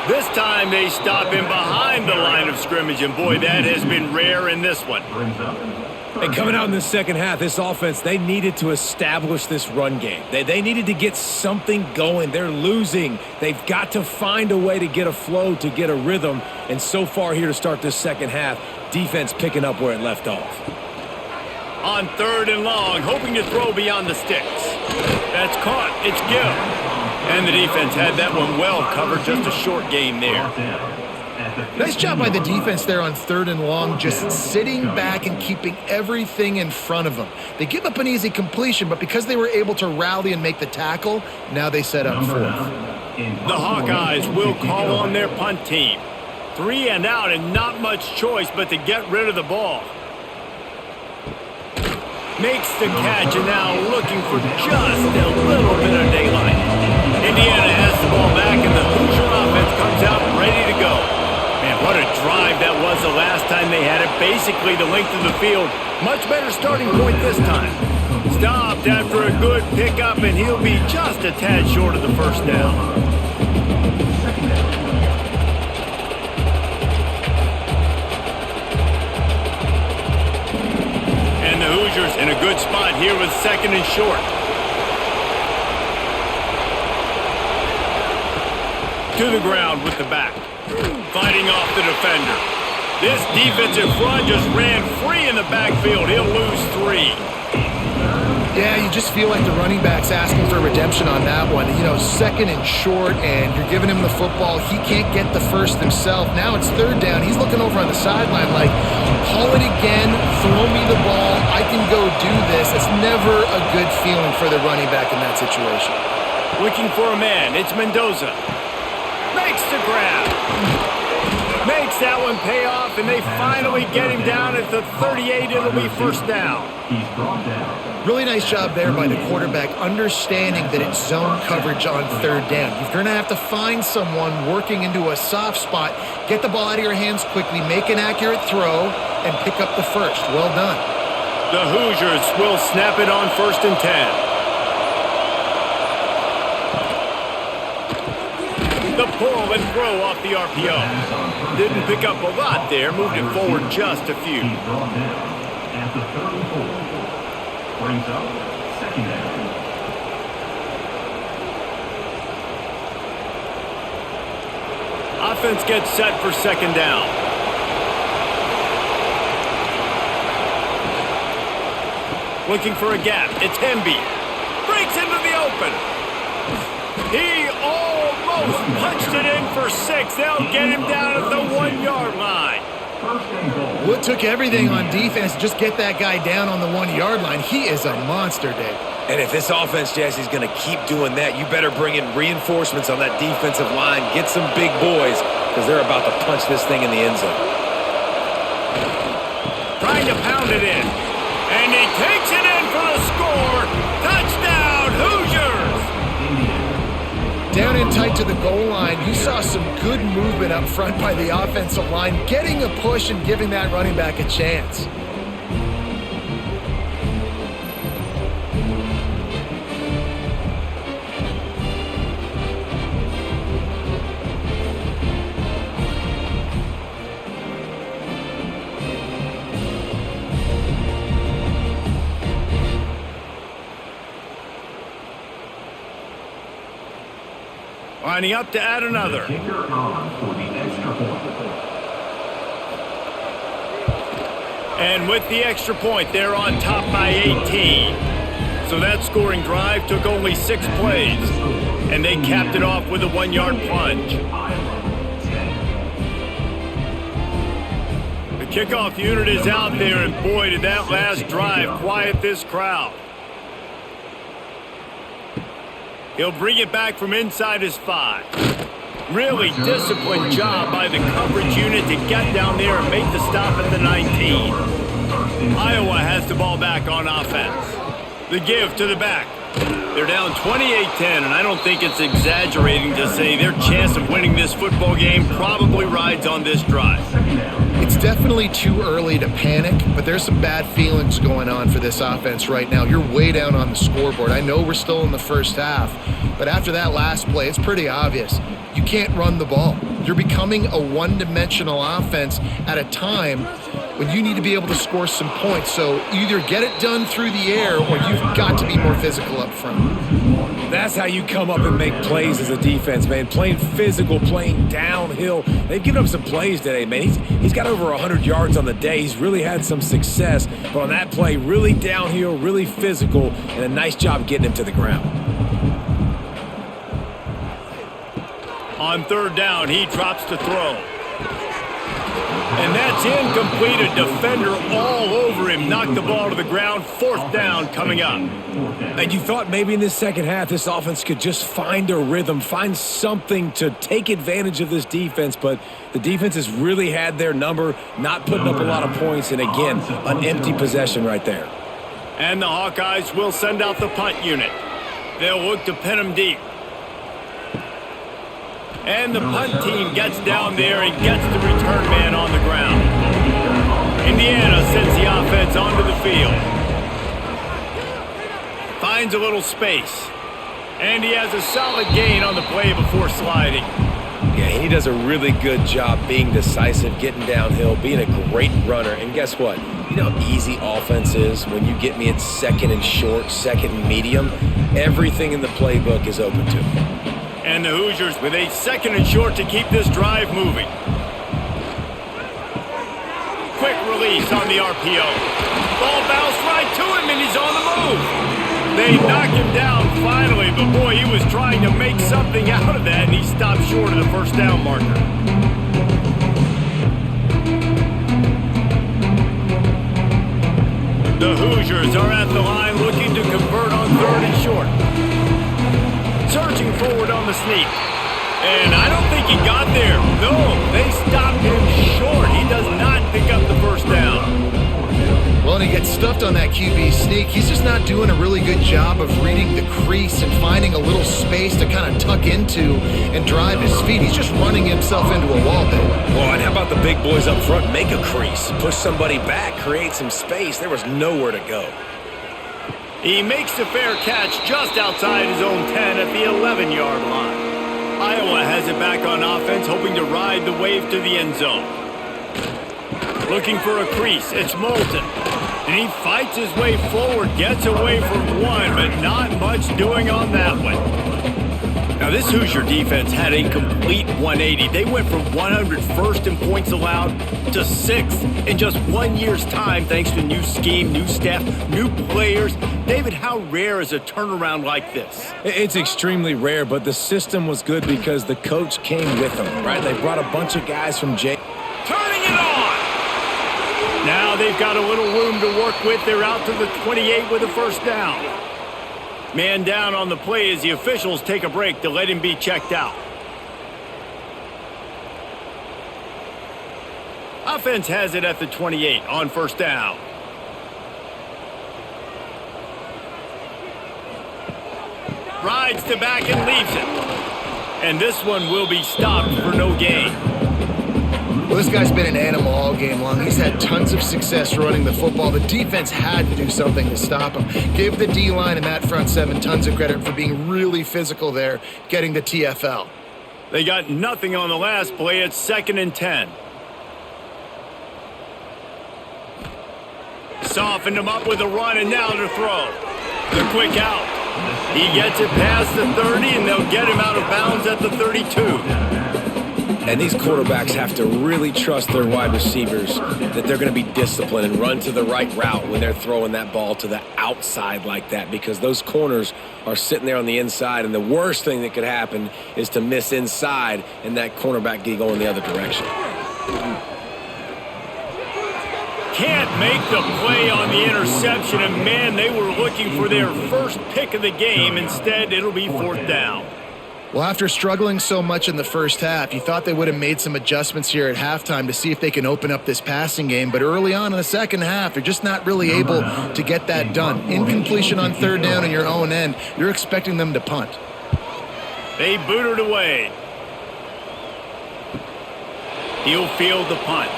This time they stop him behind the line of scrimmage, and boy, that has been rare in this one. And coming out in the second half, this offense, they needed to establish this run game. They needed to get something going. They're losing. They've got to find a way to get a flow, to get a rhythm. And so far here to start this second half, defense picking up where it left off. On 3rd and long, hoping to throw beyond the sticks. That's caught. It's Gill. And the defense had that one well covered. Just a short game there. Nice job by the defense there on 3rd and long, just sitting back and keeping everything in front of them. They give up an easy completion, but because they were able to rally and make the tackle, now they set up 4th. The Hawkeyes will call on their punt team. 3 and out, and not much choice but to get rid of the ball. Makes the catch, and now looking for just a little bit of daylight. Indiana has the ball back, and the Hoosier offense comes out ready to go. Man, what a drive that was the last time they had it. Basically the length of the field. Much better starting point this time. Stopped after a good pickup, and he'll be just a tad short of the first down. And the Hoosiers in a good spot here with 2nd and short. To the ground with the back. Fighting off the defender. This defensive front just ran free in the backfield. He'll lose 3. Yeah, you just feel like the running back's asking for redemption on that one. You know, 2nd and short, and you're giving him the football. He can't get the first himself. Now it's 3rd down. He's looking over on the sideline like, call it again, throw me the ball, I can go do this. It's never a good feeling for the running back in that situation. Looking for a man. It's Mendoza. Makes the grab. Makes that one pay off, and they finally get him down at the 38. It'll be first down. Really nice job there by the quarterback, understanding that it's zone coverage on 3rd down. You're going to have to find someone working into a soft spot, get the ball out of your hands quickly, make an accurate throw, and pick up the first. Well done. The Hoosiers will snap it on 1st and 10. The pull and throw off the RPO. Didn't pick up a lot there, moved it forward just a few. At the 34. Brings up 2nd down. Offense gets set for 2nd down. Looking for a gap. It's Hemby. Breaks into the open. He almost punched it in for 6. They'll get him down at the 1-yard line. Well, it took everything on defense to just get that guy down on the 1-yard line. He is a monster, Dave. And if this offense, Jesse, is going to keep doing that, you better bring in reinforcements on that defensive line. Get some big boys, because they're about to punch this thing in the end zone. Trying to pound it in. And he takes it in for the score. Touchdown, Hoosiers! Down in tight to the goal line, you saw some good movement up front by the offensive line, getting a push and giving that running back a chance. Lining up to add another. Kicker on for the extra point. And with the extra point, they're on top by 18. So that scoring drive took only 6 plays. And they capped it off with a 1-yard plunge. The kickoff unit is out there, and boy, did that last drive quiet this crowd. He'll bring it back from inside his 5. Really disciplined job by the coverage unit to get down there and make the stop at the 19. Iowa has the ball back on offense. The give to the back. They're down 28-10, and I don't think it's exaggerating to say their chance of winning this football game probably rides on this drive. It's definitely too early to panic, but there's some bad feelings going on for this offense right now. You're way down on the scoreboard. I know we're still in the first half, but after that last play, it's pretty obvious. You can't run the ball. You're becoming a one-dimensional offense at a time when you need to be able to score some points. So either get it done through the air or you've got to be more physical up front. That's how you come up and make plays as a defense, man. Playing physical, playing downhill. They've given up some plays today, man. He's got over 100 yards on the day. He's really had some success. But on that play, really downhill, really physical, and a nice job getting him to the ground. On third down, he drops to throw. And that's incomplete. A defender all over him. Knocked the ball to the ground. 4th down coming up. And you thought maybe in this second half this offense could just find a rhythm, find something to take advantage of this defense, but the defense has really had their number, not putting up a lot of points, and again, an empty possession right there. And the Hawkeyes will send out the punt unit. They'll look to pin him deep. And the punt team gets down there and gets the return man on the ground. Indiana sends the offense onto the field. Finds a little space. And he has a solid gain on the play before sliding. Yeah, he does a really good job being decisive, getting downhill, being a great runner. And guess what? You know how easy offense is when you get me at 2nd and short, 2nd and medium? Everything in the playbook is open to me. And the Hoosiers with a 2nd and short to keep this drive moving. Quick release on the RPO. Ball bounced right to him, and he's on the move. They knock him down finally, but boy, he was trying to make something out of that, and he stopped short of the 1st down marker. The Hoosiers are at the line looking to convert on 3rd and short. Surging forward on the sneak. And I don't think he got there. No, they stopped him short. He does not pick up the 1st down. Well, and he gets stuffed on that QB sneak. He's just not doing a really good job of reading the crease and finding a little space to kind of tuck into and drive his feet. He's just running himself into a wall there. Well, and how about the big boys up front? Make a crease. Push somebody back. Create some space. There was nowhere to go. He makes the fair catch just outside his own 10 at the 11-yard line. Iowa has it back on offense, hoping to ride the wave to the end zone. Looking for a crease. It's Moulton. And he fights his way forward, gets away from one, but not much doing on that one. Now, this Hoosier defense had a complete 180. They went from 101st in points allowed to 6th in just 1 year's time, thanks to new scheme, new staff, new players. David, how rare is a turnaround like this? It's extremely rare, but the system was good because the coach came with them, right? They brought a bunch of guys from J. Turning it on! Now they've got a little room to work with. They're out to the 28 with a 1st down. Man down on the play as the officials take a break to let him be checked out. Offense has it at the 28 on first down. Rides to back and leaves it. And this one will be stopped for no gain. Well, this guy's been an animal all game long. He's had tons of success running the football. The defense had to do something to stop him. Give the D-line and that front seven tons of credit for being really physical there, getting the TFL. They got nothing on the last play. It's 2nd and 10. Softened him up with a run, and now to throw. The quick out. He gets it past the 30, and they'll get him out of bounds at the 32. And these quarterbacks have to really trust their wide receivers that they're going to be disciplined and run to the right route when they're throwing that ball to the outside like that, because those corners are sitting there on the inside, and the worst thing that could happen is to miss inside and that cornerback get going the other direction. Can't make the play on the interception, and man, they were looking for their first pick of the game. Instead, it'll be 4th down. Well, after struggling so much in the first half, you thought they would have made some adjustments here at halftime to see if they can open up this passing game. But early on in the second half, they're just not really able to get that done. Incompletion on 3rd down in your own end, you're expecting them to punt. They boot it away. He'll field the punt.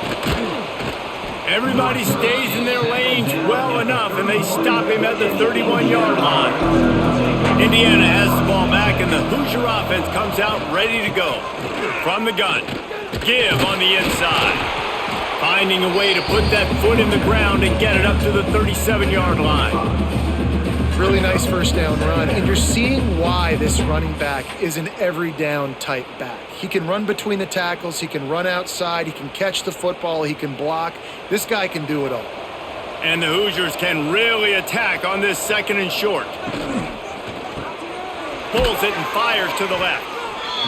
Everybody stays in their lanes well enough, and they stop him at the 31-yard line. Indiana has the ball back, and the Hoosier offense comes out ready to go. From the gun, give on the inside. Finding a way to put that foot in the ground and get it up to the 37-yard line. Really nice first down run, and you're seeing why this running back is an every down type back. He can run between the tackles, he can run outside, he can catch the football, he can block. This guy can do it all. And the Hoosiers can really attack on this 2nd and short. Pulls it and fires to the left.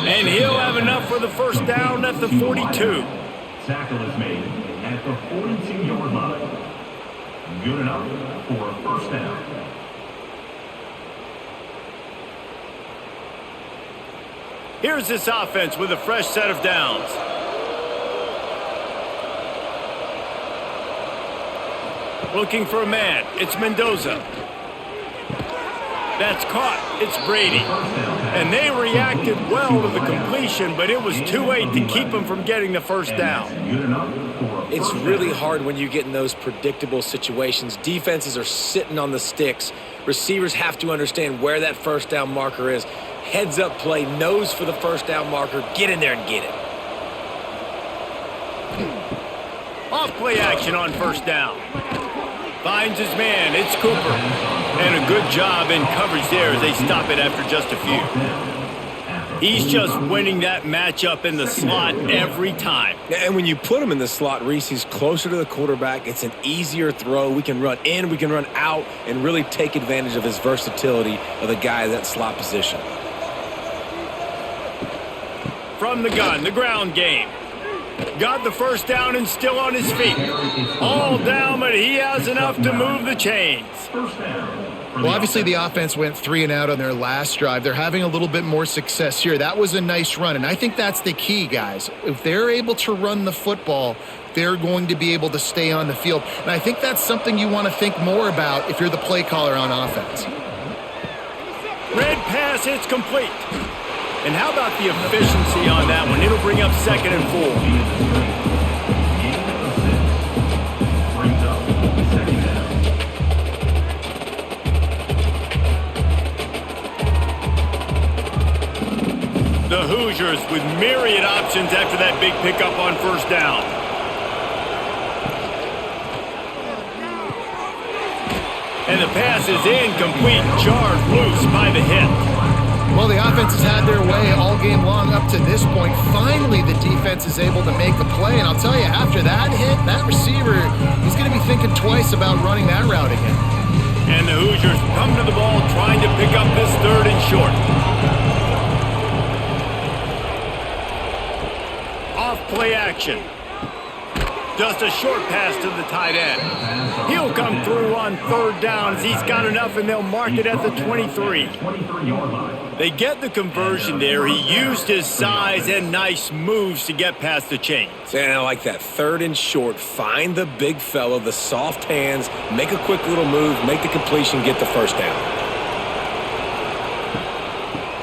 And he'll have enough for the first down at the 42. Tackle is made at the 42-yard line. Good enough for a first down. Here's this offense with a fresh set of downs. Looking for a man. It's Mendoza. That's caught. It's Brady. And they reacted well to the completion, but it was too late to keep them from getting the first down. It's really hard when you get in those predictable situations. Defenses are sitting on the sticks. Receivers have to understand where that first down marker is. Heads up play, nose for the first down marker. Get in there and get it. Off play action on first down. Finds his man. It's Cooper. And a good job in coverage there as they stop it after just a few. He's just winning that matchup in the slot every time. And when you put him in the slot, Reese, he's closer to the quarterback. It's an easier throw. We can run in, we can run out, and really take advantage of his versatility of the guy in that slot position. From the gun, the ground game. Got the first down and still on his feet. All down, but he has enough to move the chains. Well, obviously the offense went 3 and out on their last drive. They're having a little bit more success here. That was a nice run, and I think that's the key, guys. If they're able to run the football, they're going to be able to stay on the field. And I think that's something you want to think more about if you're the play caller on offense. Red pass, it's complete. And how about the efficiency on that one? It'll bring up 2nd and 4. The Hoosiers with myriad options after that big pickup on first down. And the pass is incomplete, jarred loose by the hit. Well, the offense has had their way all game long up to this point. Finally, the defense is able to make a play. And I'll tell you, after that hit, that receiver, he's going to be thinking twice about running that route again. And the Hoosiers come to the ball trying to pick up this 3rd and short. Off play action. Just a short pass to the tight end. He'll come through on third downs. He's got enough, and they'll mark it at the 23. 23-yard line. They get the conversion there. He used his size and nice moves to get past the chains. And I like that. Third and short. Find the big fella, the soft hands, make a quick little move, make the completion, get the first down.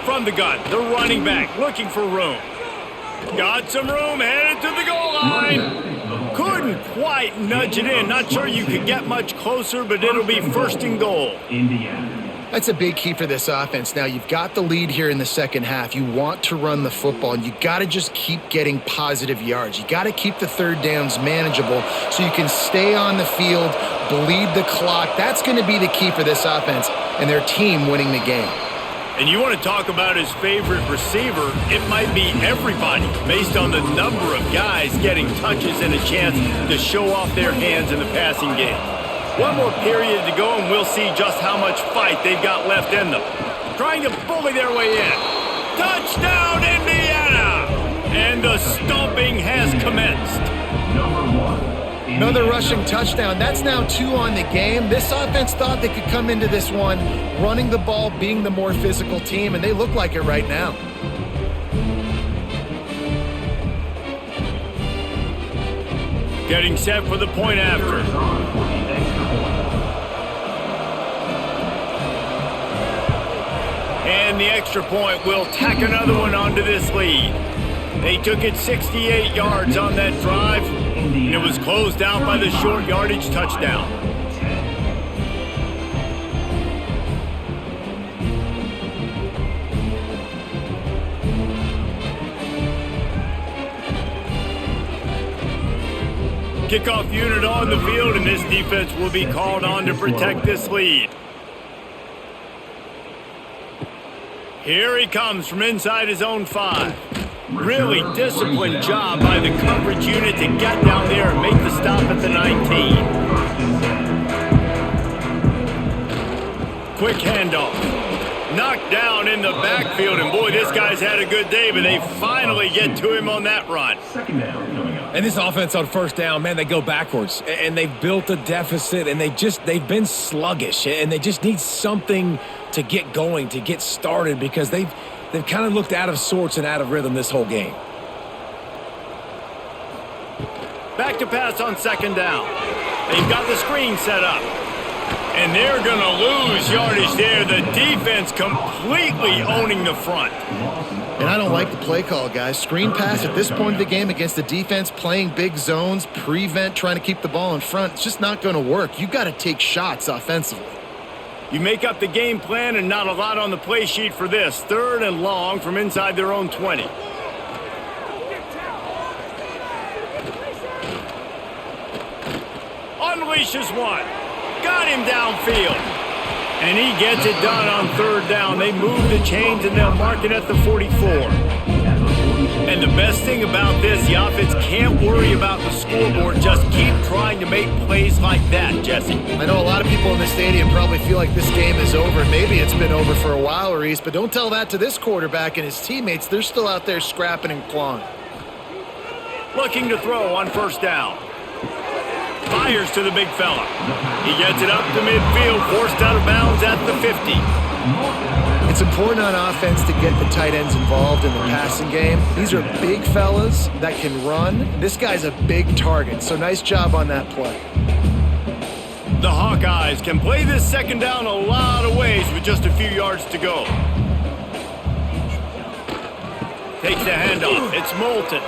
From the gun, the running back looking for room. Got some room, headed to the goal line. Couldn't quite nudge it in. Not sure you could get much closer, but it'll be first and goal. Indiana. That's a big key for this offense. Now, you've got the lead here in the second half. You want to run the football, and you got to just keep getting positive yards. You got to keep the third downs manageable so you can stay on the field, bleed the clock. That's going to be the key for this offense and their team winning the game. And you want to talk about his favorite receiver, it might be everybody based on the number of guys getting touches and a chance to show off their hands in the passing game. One more period to go and we'll see just how much fight they've got left in them. Trying to bully their way in. Touchdown, Indiana! And the stomping has commenced. Number 1. Another rushing touchdown. That's now 2 on the game. This offense thought they could come into this one running the ball, being the more physical team, and they look like it right now. Getting set for the point after. And the extra point will tack another one onto this lead. They took it 68 yards on that drive, and it was closed out by the short yardage touchdown. Kickoff unit on the field, and this defense will be called on to protect this lead. Here he comes from inside his own 5. Really disciplined job by the coverage unit to get down there and make the stop at the 19. Quick handoff. Knocked down in the backfield, and boy, this guy's had a good day, but they finally get to him on that run. Second down coming up. And this offense on first down, man, they go backwards. And they've built a deficit, and they've been sluggish. And they just need something to get going, to get started, because they've kind of looked out of sorts and out of rhythm this whole game. Back to pass on second down. They've got the screen set up. And they're going to lose yardage there. The defense completely owning the front. And I don't like the play call, guys. Screen pass at this point of the game against the defense, playing big zones, prevent, trying to keep the ball in front. It's just not going to work. You got to take shots offensively. You make up the game plan and not a lot on the play sheet for this. Third and long from inside their own 20. Unleashes one. Got him downfield. And he gets it done on third down. They move the chains and they'll mark it at the 44. And the best thing about this, the offense can't worry about the scoreboard. Just keep trying to make plays like that, Jesse. I know a lot of people in the stadium probably feel like this game is over. Maybe it's been over for a while, Reese, but don't tell that to this quarterback and his teammates. They're still out there scrapping and clawing. Looking to throw on first down. Fires to the big fella. He gets it up to midfield, forced out of bounds at the 50. It's important on offense to get the tight ends involved in the passing game. These are big fellas that can run. This guy's a big target, so nice job on that play. The Hawkeyes can play this second down a lot of ways with just a few yards to go. Takes the handoff. It's Moulton.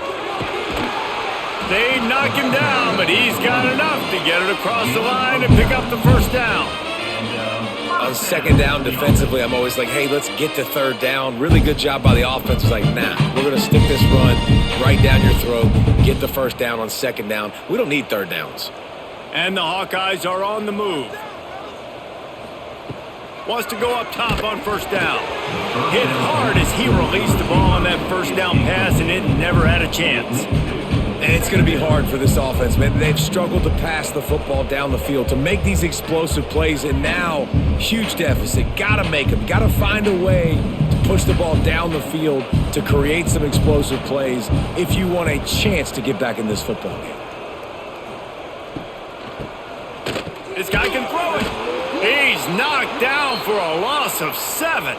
They knock him down, but he's got enough to get it across the line and pick up the first down. On second down defensively, I'm always like, hey, let's get to third down. Really good job by the offense. It's like, nah, we're going to stick this run right down your throat, get the first down on second down. We don't need third downs. And the Hawkeyes are on the move. Wants to go up top on first down. Hit hard as he released the ball on that first down pass, and it never had a chance. And it's going to be hard for this offense, man. They've struggled to pass the football down the field, to make these explosive plays, and now, huge deficit. Got to make them. Got to find a way to push the ball down the field to create some explosive plays if you want a chance to get back in this football game. this guy can throw it. He's knocked down for a loss of 7.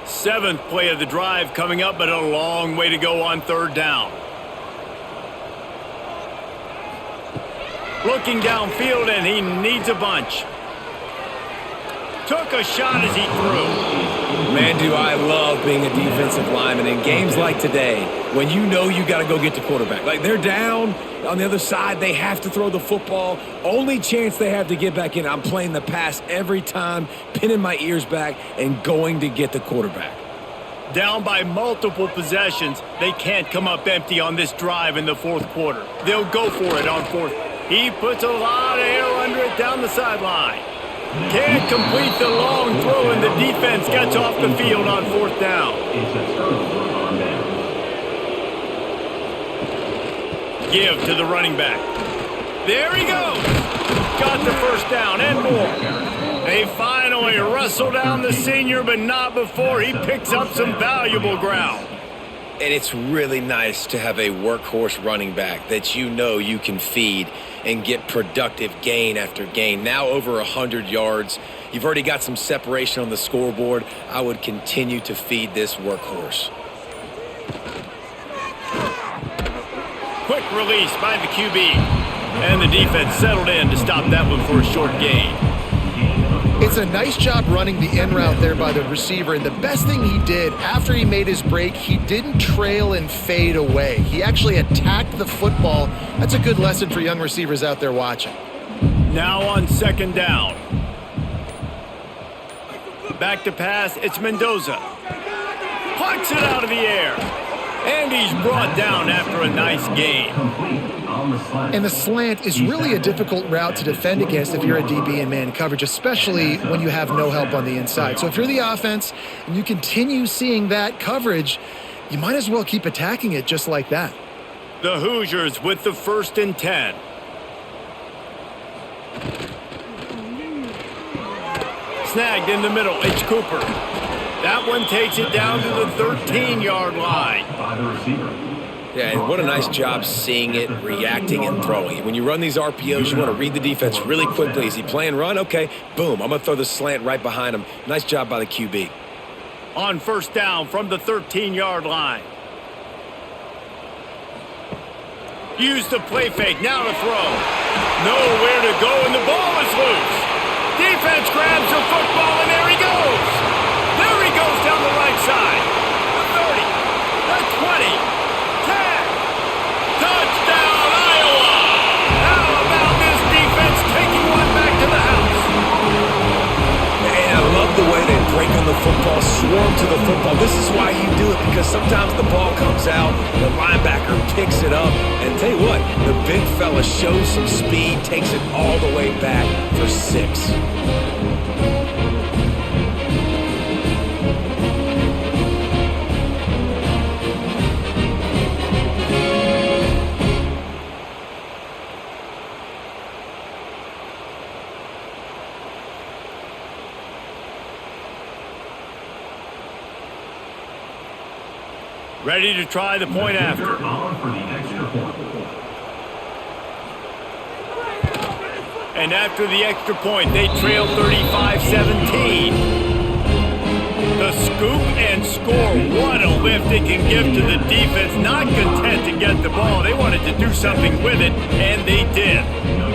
Seventh play of the drive coming up, but a long way to go on 3rd down. Looking downfield, and he needs a bunch. Took a shot as he threw. Man, do I love being a defensive lineman in games like today when you know you got to go get the quarterback. Like, they're down on the other side. They have to throw the football. Only chance they have to get back in. I'm playing the pass every time, pinning my ears back and going to get the quarterback. Down by multiple possessions, they can't come up empty on this drive in the 4th quarter. They'll go for it on 4th. He puts a lot of air under it down the sideline. Can't complete the long throw, and the defense gets off the field on 4th down. It's a turnover on down. Give to the running back. There he goes. Got the 1st down and more. They finally wrestle down the senior, but not before he picks up some valuable ground. And it's really nice to have a workhorse running back that you know you can feed and get productive gain after gain. Now over 100 yards. You've already got some separation on the scoreboard. I would continue to feed this workhorse. Quick release by the QB. And the defense settled in to stop that one for a short gain. It's a nice job running the in route there by the receiver, and the best thing he did after he made his break, he didn't trail and fade away. He actually attacked the football. That's a good lesson for young receivers out there watching. Now on 2nd down. Back to pass, it's Mendoza. Pucks it out of the air. And he's brought down after a nice gain. And the slant is really a difficult route to defend against if you're a DB in man coverage, especially when you have no help on the inside. So if you're the offense and you continue seeing that coverage, you might as well keep attacking it just like that. The Hoosiers with the 1st and 10. Snagged in the middle, it's Cooper. That one takes it down to the 13-yard line. By the receiver. Yeah, and what a nice job seeing it, reacting, and throwing. When you run these RPOs, you want to read the defense really quickly. Is he playing run? Okay, boom, I'm going to throw the slant right behind him. Nice job by the QB. On 1st down from the 13-yard line. Use the play fake, now to throw. Nowhere to go, and the ball is loose. Defense grabs the football, and there he goes. There he goes down the right side. The 30, the 20, 10. Touchdown, Iowa! How about this defense taking one back to the house? And I love the way they break on the football, swarm to the football. This is why you do it, because sometimes the ball comes out, the linebacker picks it up, and tell you what, the big fella shows some speed, takes it all the way back for 6. Ready to try the point after. On for the extra point. And after the extra point, they trail 35-17. The scoop and score. What a lift it can give to the defense. Not content to get the ball. They wanted to do something with it, and they did.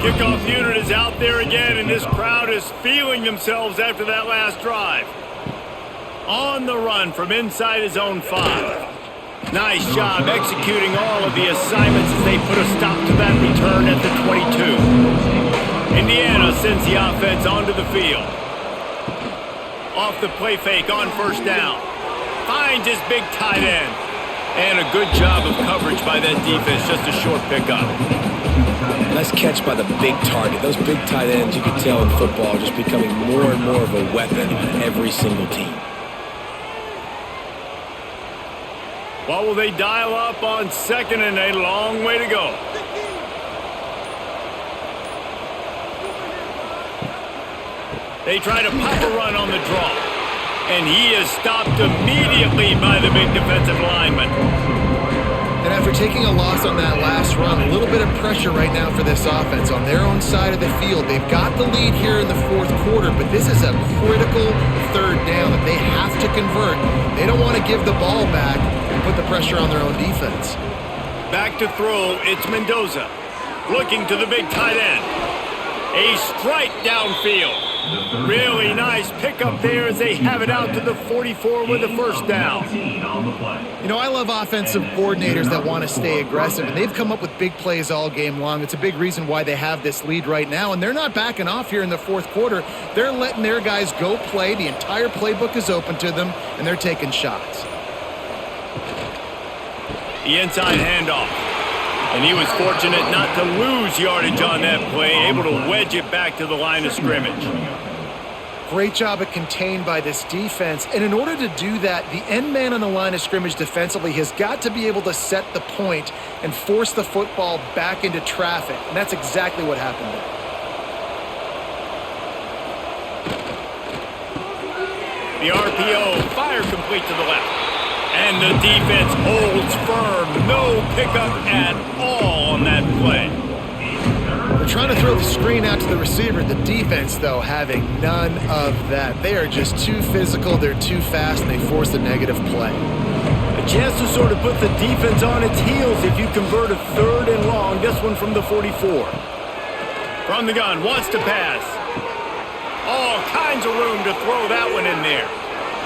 Kickoff unit is out there again, and this crowd is feeling themselves after that last drive. On the run from inside his own 5. Nice job executing all of the assignments as they put a stop to that return at the 22. Indiana sends the offense onto the field. Off the play fake on 1st down. Finds his big tight end. And a good job of coverage by that defense, just a short pickup. Nice catch by the big target. Those big tight ends, you can tell in football, just becoming more and more of a weapon on every single team. What will they dial up on 2nd and a long way to go? They try to pop a run on the draw. And he is stopped immediately by the big defensive lineman. And after taking a loss on that last run, a little bit of pressure right now for this offense on their own side of the field. They've got the lead here in the fourth quarter, but this is a critical third down that they have to convert. They don't want to give the ball back and put the pressure on their own defense. Back to throw, it's Mendoza. Looking to the big tight end. A strike downfield. Really nice pickup there as they have it out to the 44 with a first down. You know, I love offensive coordinators that want to stay aggressive, and they've come up with big plays all game long. It's a big reason why they have this lead right now, and they're not backing off here in the fourth quarter. They're letting their guys go play. The entire playbook is open to them, and they're taking shots. The inside handoff. And he was fortunate not to lose yardage on that play, able to wedge it back to the line of scrimmage. Great job of contained by this defense. And in order to do that, the end man on the line of scrimmage defensively has got to be able to set the point and force the football back into traffic. And that's exactly what happened there. The RPO, fire complete to the left. And the defense holds firm. No pickup at all on that play. They're trying to throw the screen out to the receiver. The defense, though, having none of that. They are just too physical. They're too fast, and they force a negative play. A chance to sort of put the defense on its heels if you convert a third and long. This one from the 44. From the gun, wants to pass. All kinds of room to throw that one in there.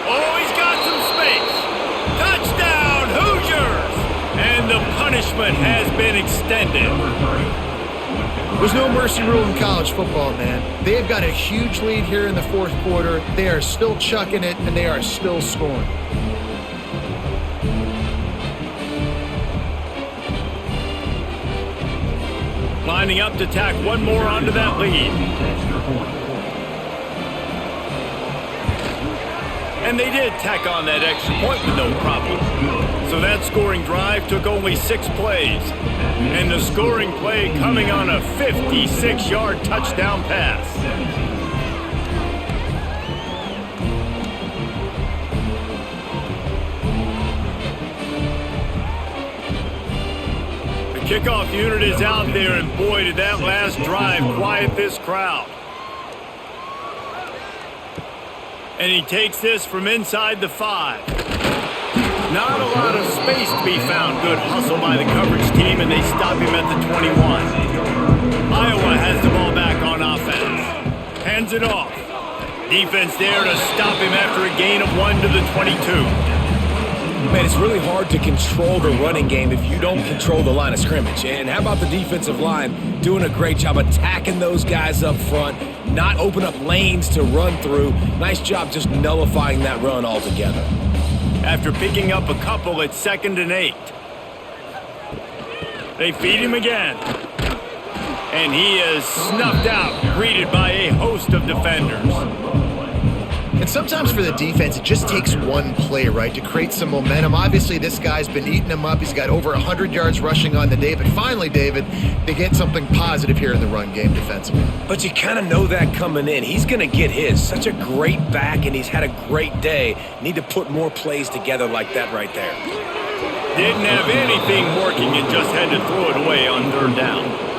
Oh, he's got some space. Touchdown, Hoosiers! And the punishment has been extended. There's no mercy rule in college football, man. They've got a huge lead here in the fourth quarter. They are still chucking it, and they are still scoring. Lining up to tack one more onto that lead. And they did tack on that extra point with no problem. So that scoring drive took only 6 plays. And the scoring play coming on a 56-yard touchdown pass. The kickoff unit is out there, and boy, did that last drive quiet this crowd. And he takes this from inside the 5. Not a lot of space to be found. Good hustle by the coverage team, and they stop him at the 21. Iowa has the ball back on offense. Hands it off. Defense there to stop him after a gain of 1 to the 22. Man, it's really hard to control the running game if you don't control the line of scrimmage. And how about the defensive line doing a great job attacking those guys up front, not open up lanes to run through. Nice job just nullifying that run altogether. After picking up a couple, it's 2nd and 8. They feed him again. And he is snuffed out, greeted by a host of defenders. And sometimes for the defense, it just takes one play, right, to create some momentum. Obviously, this guy's been eating him up. He's got over 100 yards rushing on the day. But finally, David, they get something positive here in the run game defensively. But you kind of know that coming in. He's going to get his. Such a great back, and he's had a great day. Need to put more plays together like that right there. Didn't have anything working and just had to throw it away on 3rd down.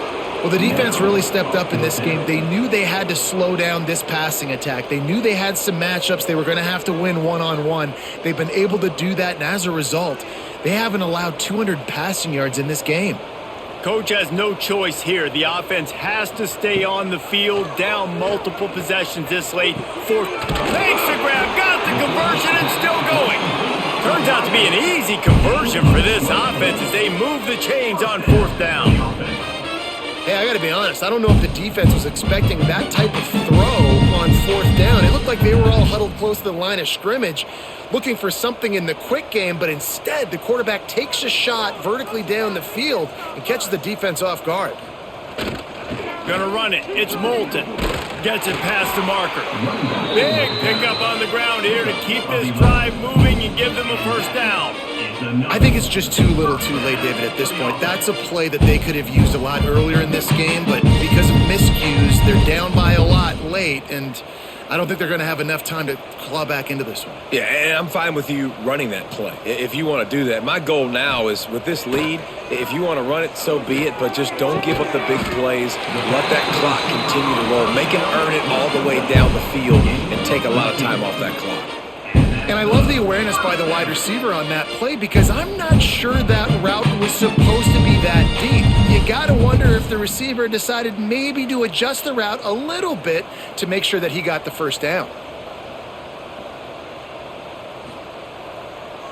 Well, the defense really stepped up in this game. They knew they had to slow down this passing attack. They knew they had some matchups they were going to have to win one-on-one. They've been able to do that, and as a result, they haven't allowed 200 passing yards in this game. Coach has no choice here. The offense has to stay on the field, down multiple possessions this late. Fourth, takes the grab, got the conversion, and still going. Turns out to be an easy conversion for this offense as they move the chains on 4th down. Hey, I got to be honest. I don't know if the defense was expecting that type of throw on 4th down. It looked like they were all huddled close to the line of scrimmage, looking for something in the quick game, but instead the quarterback takes a shot vertically down the field and catches the defense off guard. Gonna run it. It's Moulton. Gets it past the marker. Big pickup on the ground here to keep this drive moving and give them a first down. I think it's just too little too late, David, at this point. That's a play that they could have used a lot earlier in this game, but because of miscues, they're down by a lot late, and I don't think they're going to have enough time to claw back into this one. Yeah, and I'm fine with you running that play if you want to do that. My goal now is with this lead, if you want to run it, so be it, but just don't give up the big plays. Let that clock continue to roll. Make him earn it all the way down the field and take a lot of time off that clock. And I love the awareness by the wide receiver on that play because I'm not sure that route was supposed to be that deep. You got to wonder if the receiver decided maybe to adjust the route a little bit to make sure that he got the first down.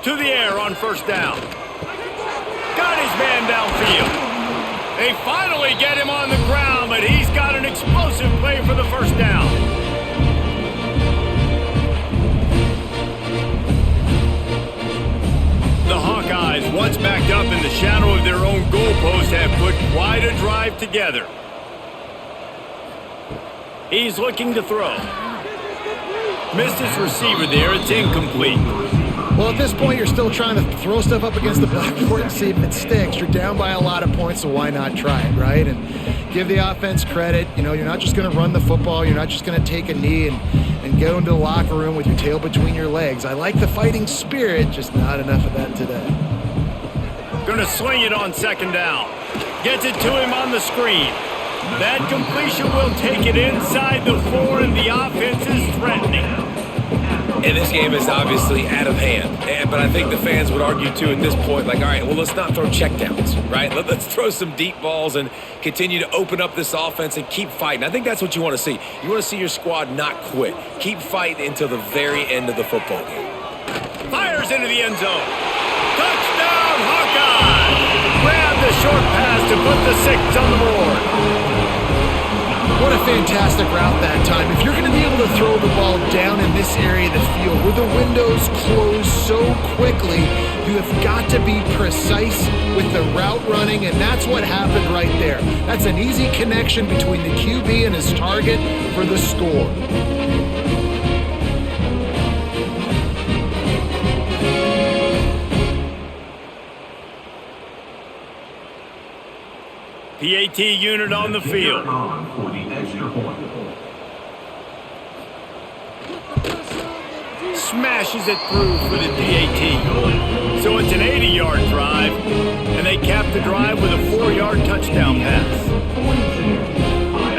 To the air on first down. Got his man downfield. They finally get him on the ground, but he's got an explosive play for the first down. The Hawkeyes, once backed up in the shadow of their own goalpost, have put quite a drive together. He's looking to throw. Missed his receiver there. It's incomplete. Well, at this point, you're still trying to throw stuff up against the blackboard and see if it sticks. You're down by a lot of points, so why not try it, right? And give the offense credit. You know, you're not just going to run the football. You're not just going to take a knee and go into the locker room with your tail between your legs. I like the fighting spirit, just not enough of that today. Going to sling it on second down. Gets it to him on the screen. That completion will take it inside the 4, and the offense is threatening. And this game is obviously out of hand. But I think the fans would argue, too, at this point, like, all right, well, let's not throw checkdowns, right? Let's throw some deep balls and continue to open up this offense and keep fighting. I think that's what you want to see. You want to see your squad not quit. Keep fighting until the very end of the football game. Fires into the end zone. Touchdown, Hawkeyes! Grab the short pass to put the 6 on the board. What a fantastic route that time. If you're going to be able to throw the ball down in this area of the field where the windows close so quickly, you have got to be precise with the route running, and that's what happened right there. That's an easy connection between the QB and his target for the score. PAT unit on the field. For the extra point. Smashes it through for the PAT. So it's an 80-yard drive, and they cap the drive with a 4-yard touchdown pass.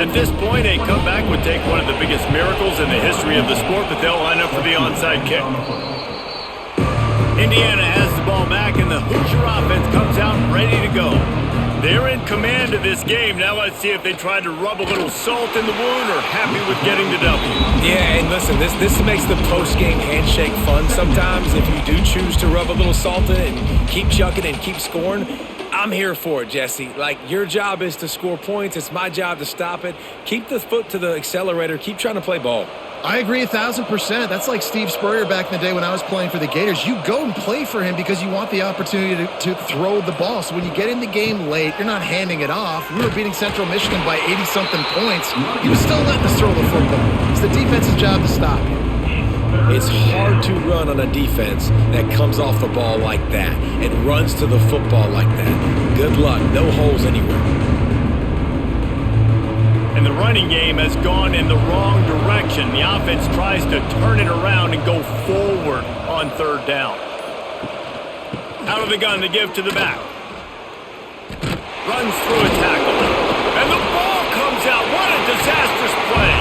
At this point, a comeback would take one of the biggest miracles in the history of the sport, but they'll line up for the onside kick. Indiana has the ball back, and the Hoosier offense comes out ready to go. They're in command of this game. Now let's see if they try to rub a little salt in the wound or happy with getting the W. Yeah, and listen, this makes the post-game handshake fun sometimes. If you do choose to rub a little salt in it and keep chucking and keep scoring, I'm here for it, Jesse. Like, your job is to score points. It's my job to stop it. Keep the foot to the accelerator. Keep trying to play ball. I agree 1,000%. That's like Steve Spurrier back in the day when I was playing for the Gators. You go and play for him because you want the opportunity to throw the ball. So when you get in the game late, you're not handing it off. We were beating Central Michigan by 80-something points. He was still letting us throw the football. It's the defense's job to stop you. It's hard to run on a defense that comes off the ball like that and runs to the football like that. Good luck. No holes anywhere. And the running game has gone in the wrong direction. The offense tries to turn it around and go forward on third down. Out of the gun to give to the back. Runs through a tackle. And the ball comes out. What a disastrous play.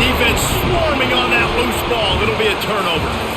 Defense swarming on that loose ball. It'll be a turnover.